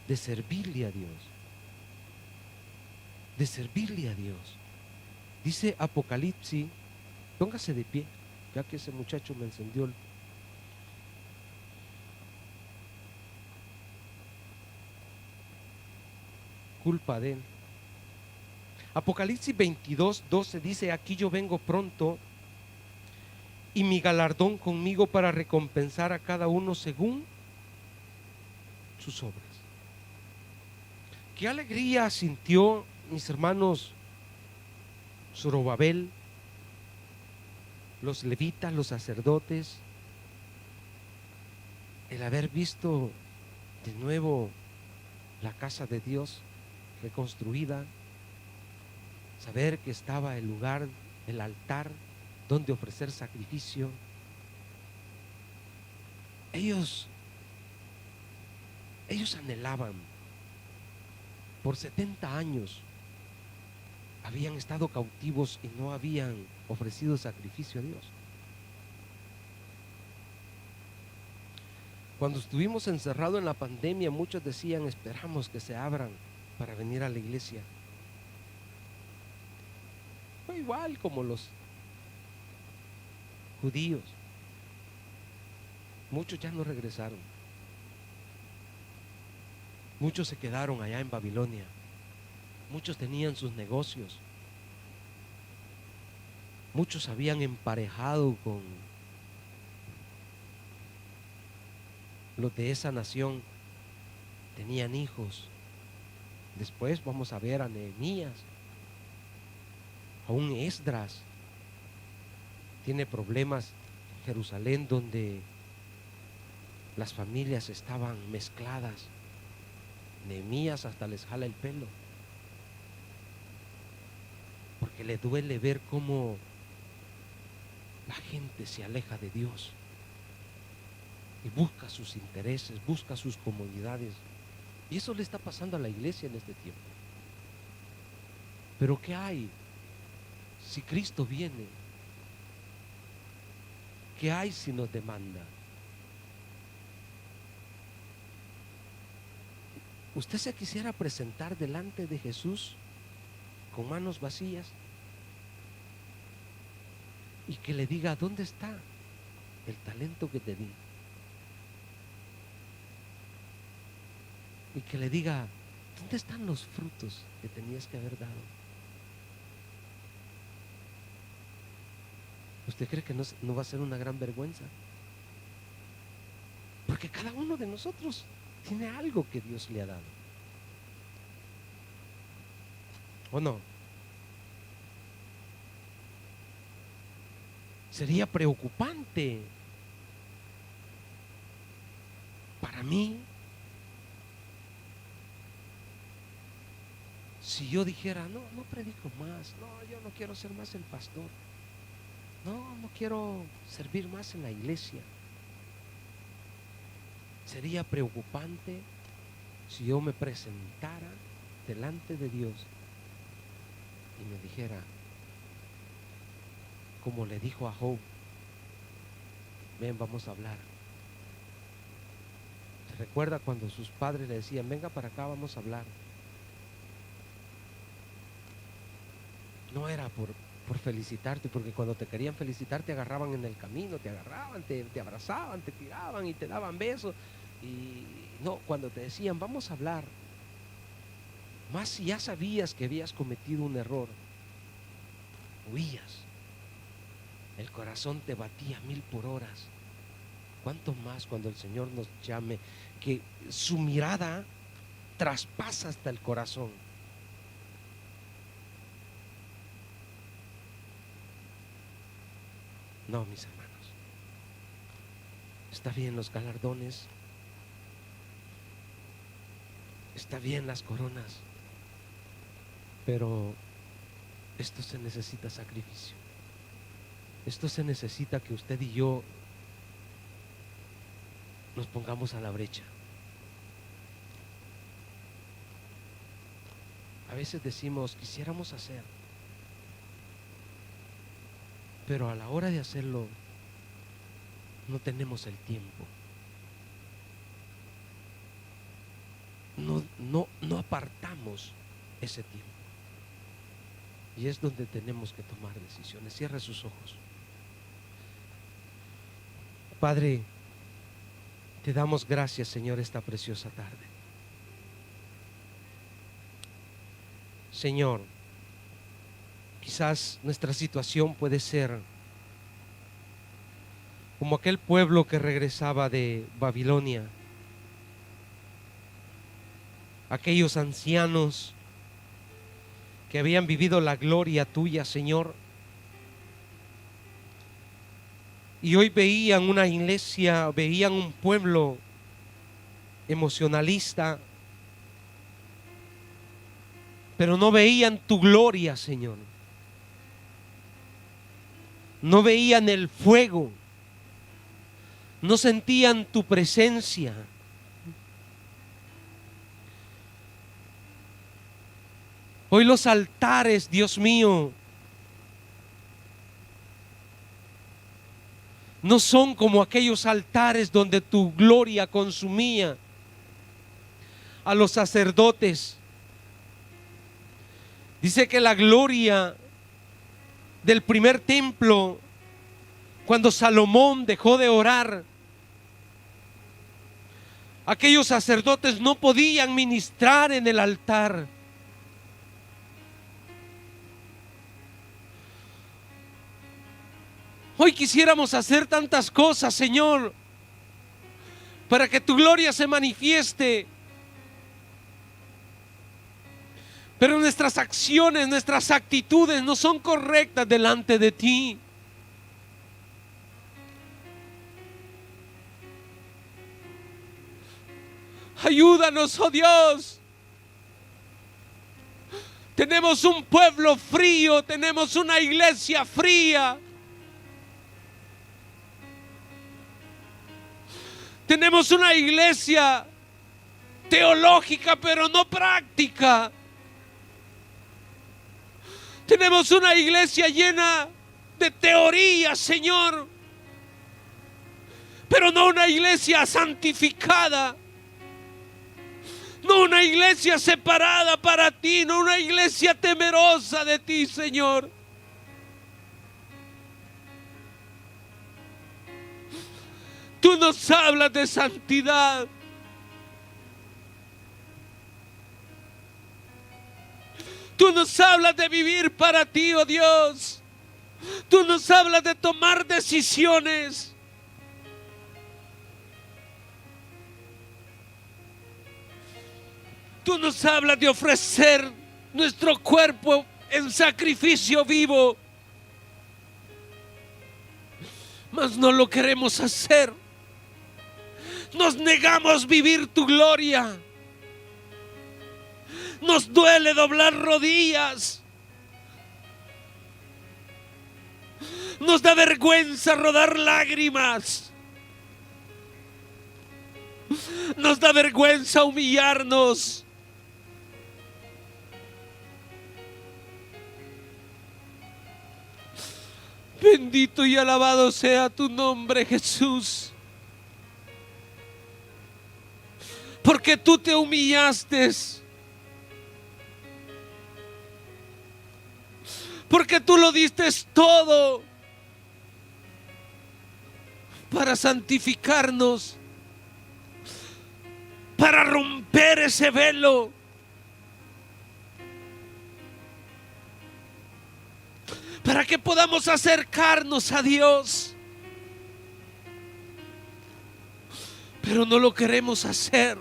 Speaker 1: de servirle a Dios, de servirle a Dios. Dice Apocalipsis, póngase de pie, ya que ese muchacho me encendió culpa de él. Apocalipsis 22:12 dice: aquí yo vengo pronto, y mi galardón conmigo para recompensar a cada uno según sus obras. Qué alegría sintió, mis hermanos, Zorobabel, los levitas, los sacerdotes, el haber visto de nuevo la casa de Dios reconstruida, saber que estaba el lugar, el altar donde ofrecer sacrificio. Ellos anhelaban. Por 70 años habían estado cautivos y no habían ofrecido sacrificio a Dios. Cuando estuvimos encerrados en la pandemia, muchos decían: esperamos que se abran para venir a la iglesia. Fue igual como los judíos. Muchos ya no regresaron. Muchos se quedaron allá en Babilonia. Muchos tenían sus negocios. Muchos habían emparejado con los de esa nación. Tenían hijos. Después vamos a ver a Nehemías, a un Esdras. Tiene problemas en Jerusalén, donde las familias estaban mezcladas. Nehemías hasta les jala el pelo, porque le duele ver cómo la gente se aleja de Dios y busca sus intereses, busca sus comodidades. Y eso le está pasando a la iglesia en este tiempo. Pero ¿qué hay si Cristo viene? ¿Qué hay si nos demanda? ¿Usted se quisiera presentar delante de Jesús con manos vacías y que le diga: ¿dónde está el talento que te di? Y que le diga: ¿dónde están los frutos que tenías que haber dado? ¿Usted cree que no va a ser una gran vergüenza? Porque cada uno de nosotros tiene algo que Dios le ha dado, ¿o no? Sería preocupante para mí si yo dijera: no predico más, yo no quiero ser más el pastor, no quiero servir más en la iglesia. Sería preocupante si yo me presentara delante de Dios y me dijera, como le dijo a Job: ven, vamos a hablar. ¿Se recuerda cuando sus padres le decían: venga para acá, vamos a hablar? No era por felicitarte, porque cuando te querían felicitar te agarraban en el camino, te agarraban, te abrazaban, te tiraban y te daban besos. Y no, cuando te decían: vamos a hablar, más si ya sabías que habías cometido un error, huías, el corazón te batía 1000 por horas. ¿Cuánto más cuando el Señor nos llame, que su mirada traspasa hasta el corazón. No, mis hermanos, está bien los galardones, está bien las coronas, pero esto se necesita sacrificio. Esto se necesita que usted y yo nos pongamos a la brecha. A veces decimos, quisiéramos hacer, pero a la hora de hacerlo no tenemos el tiempo. No apartamos ese tiempo. Y es donde tenemos que tomar decisiones. Cierra sus ojos. Padre, te damos gracias, Señor, esta preciosa tarde. Señor, quizás nuestra situación puede ser como aquel pueblo que regresaba de Babilonia, aquellos ancianos que habían vivido la gloria tuya, Señor, y hoy veían una iglesia, veían un pueblo emocionalista, pero no veían tu gloria, Señor. No veían el fuego, no sentían tu presencia. Hoy los altares, Dios mío, no son como aquellos altares donde tu gloria consumía a los sacerdotes. Dice que la gloria del primer templo, cuando Salomón dejó de orar, aquellos sacerdotes no podían ministrar en el altar. Hoy quisiéramos hacer tantas cosas, Señor, para que tu gloria se manifieste, pero nuestras acciones, nuestras actitudes no son correctas delante de ti. Ayúdanos, oh Dios. Tenemos un pueblo frío, tenemos una iglesia fría. Tenemos una iglesia teológica, pero no práctica. Tenemos una iglesia llena de teoría, Señor, pero no una iglesia santificada. No una iglesia separada para ti, no una iglesia temerosa de ti, Señor. Tú nos hablas de santidad. Tú nos hablas de vivir para ti, oh Dios. Tú nos hablas de tomar decisiones. Tú nos hablas de ofrecer nuestro cuerpo en sacrificio vivo. Mas no lo queremos hacer. Nos negamos vivir tu gloria. Nos duele doblar rodillas. Nos da vergüenza rodar lágrimas. Nos da vergüenza humillarnos. Bendito y alabado sea tu nombre, Jesús. Porque tú te humillaste. Porque tú lo diste todo para santificarnos, para romper ese velo, para que podamos acercarnos a Dios. Pero no lo queremos hacer.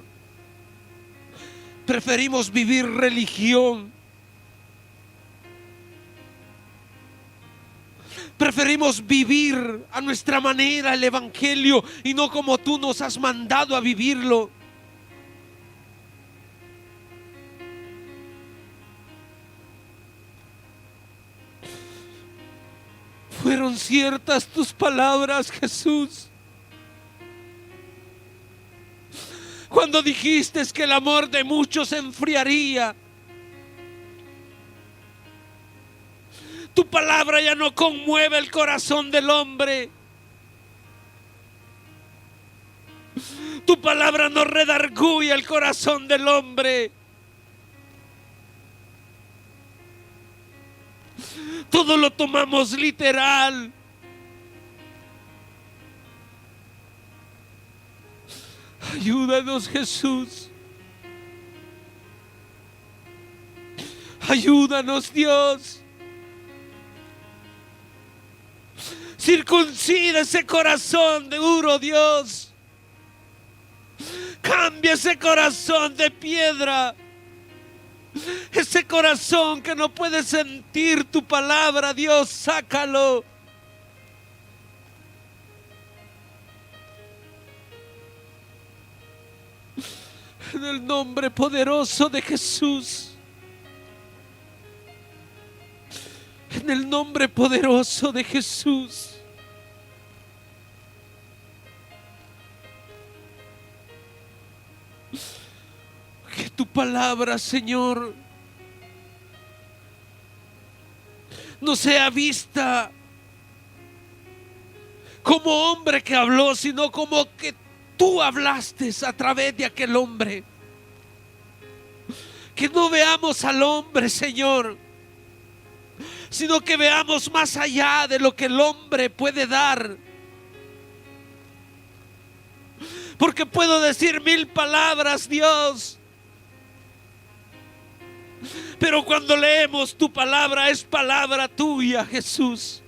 Speaker 1: Preferimos vivir religión. Preferimos vivir a nuestra manera el evangelio y no como tú nos has mandado a vivirlo. Fueron ciertas tus palabras, Jesús, cuando dijiste que el amor de muchos se enfriaría. Tu palabra ya no conmueve el corazón del hombre. Tu palabra no redarguye el corazón del hombre. Todo lo tomamos literal. Ayúdanos, Jesús. Ayúdanos, Dios. Circuncida ese corazón duro, Dios. Cambia ese corazón de piedra. Ese corazón que no puede sentir tu palabra, Dios, sácalo. En el nombre poderoso de Jesús. En el nombre poderoso de Jesús. Que tu palabra, Señor, no sea vista como hombre que habló, sino como que tú hablaste a través de aquel hombre. Que no veamos al hombre, Señor, sino que veamos más allá de lo que el hombre puede dar. Porque puedo decir 1000 palabras, Dios, pero cuando leemos tu palabra es palabra tuya, Jesús.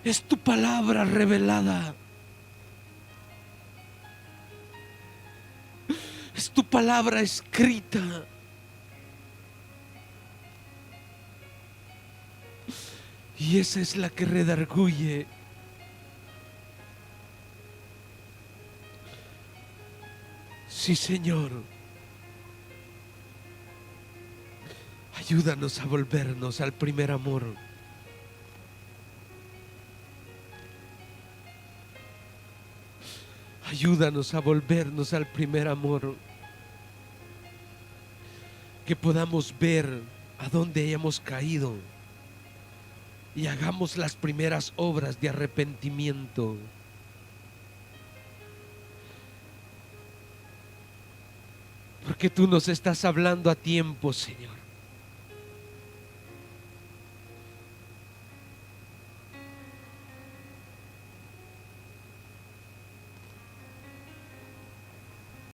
Speaker 1: Es tu palabra revelada. Es tu palabra escrita. Y esa es la que redarguye. Sí, Señor. Ayúdanos a volvernos al primer amor. Ayúdanos a volvernos al primer amor. Que podamos ver a dónde hemos caído y hagamos las primeras obras de arrepentimiento. Porque tú nos estás hablando a tiempo, Señor.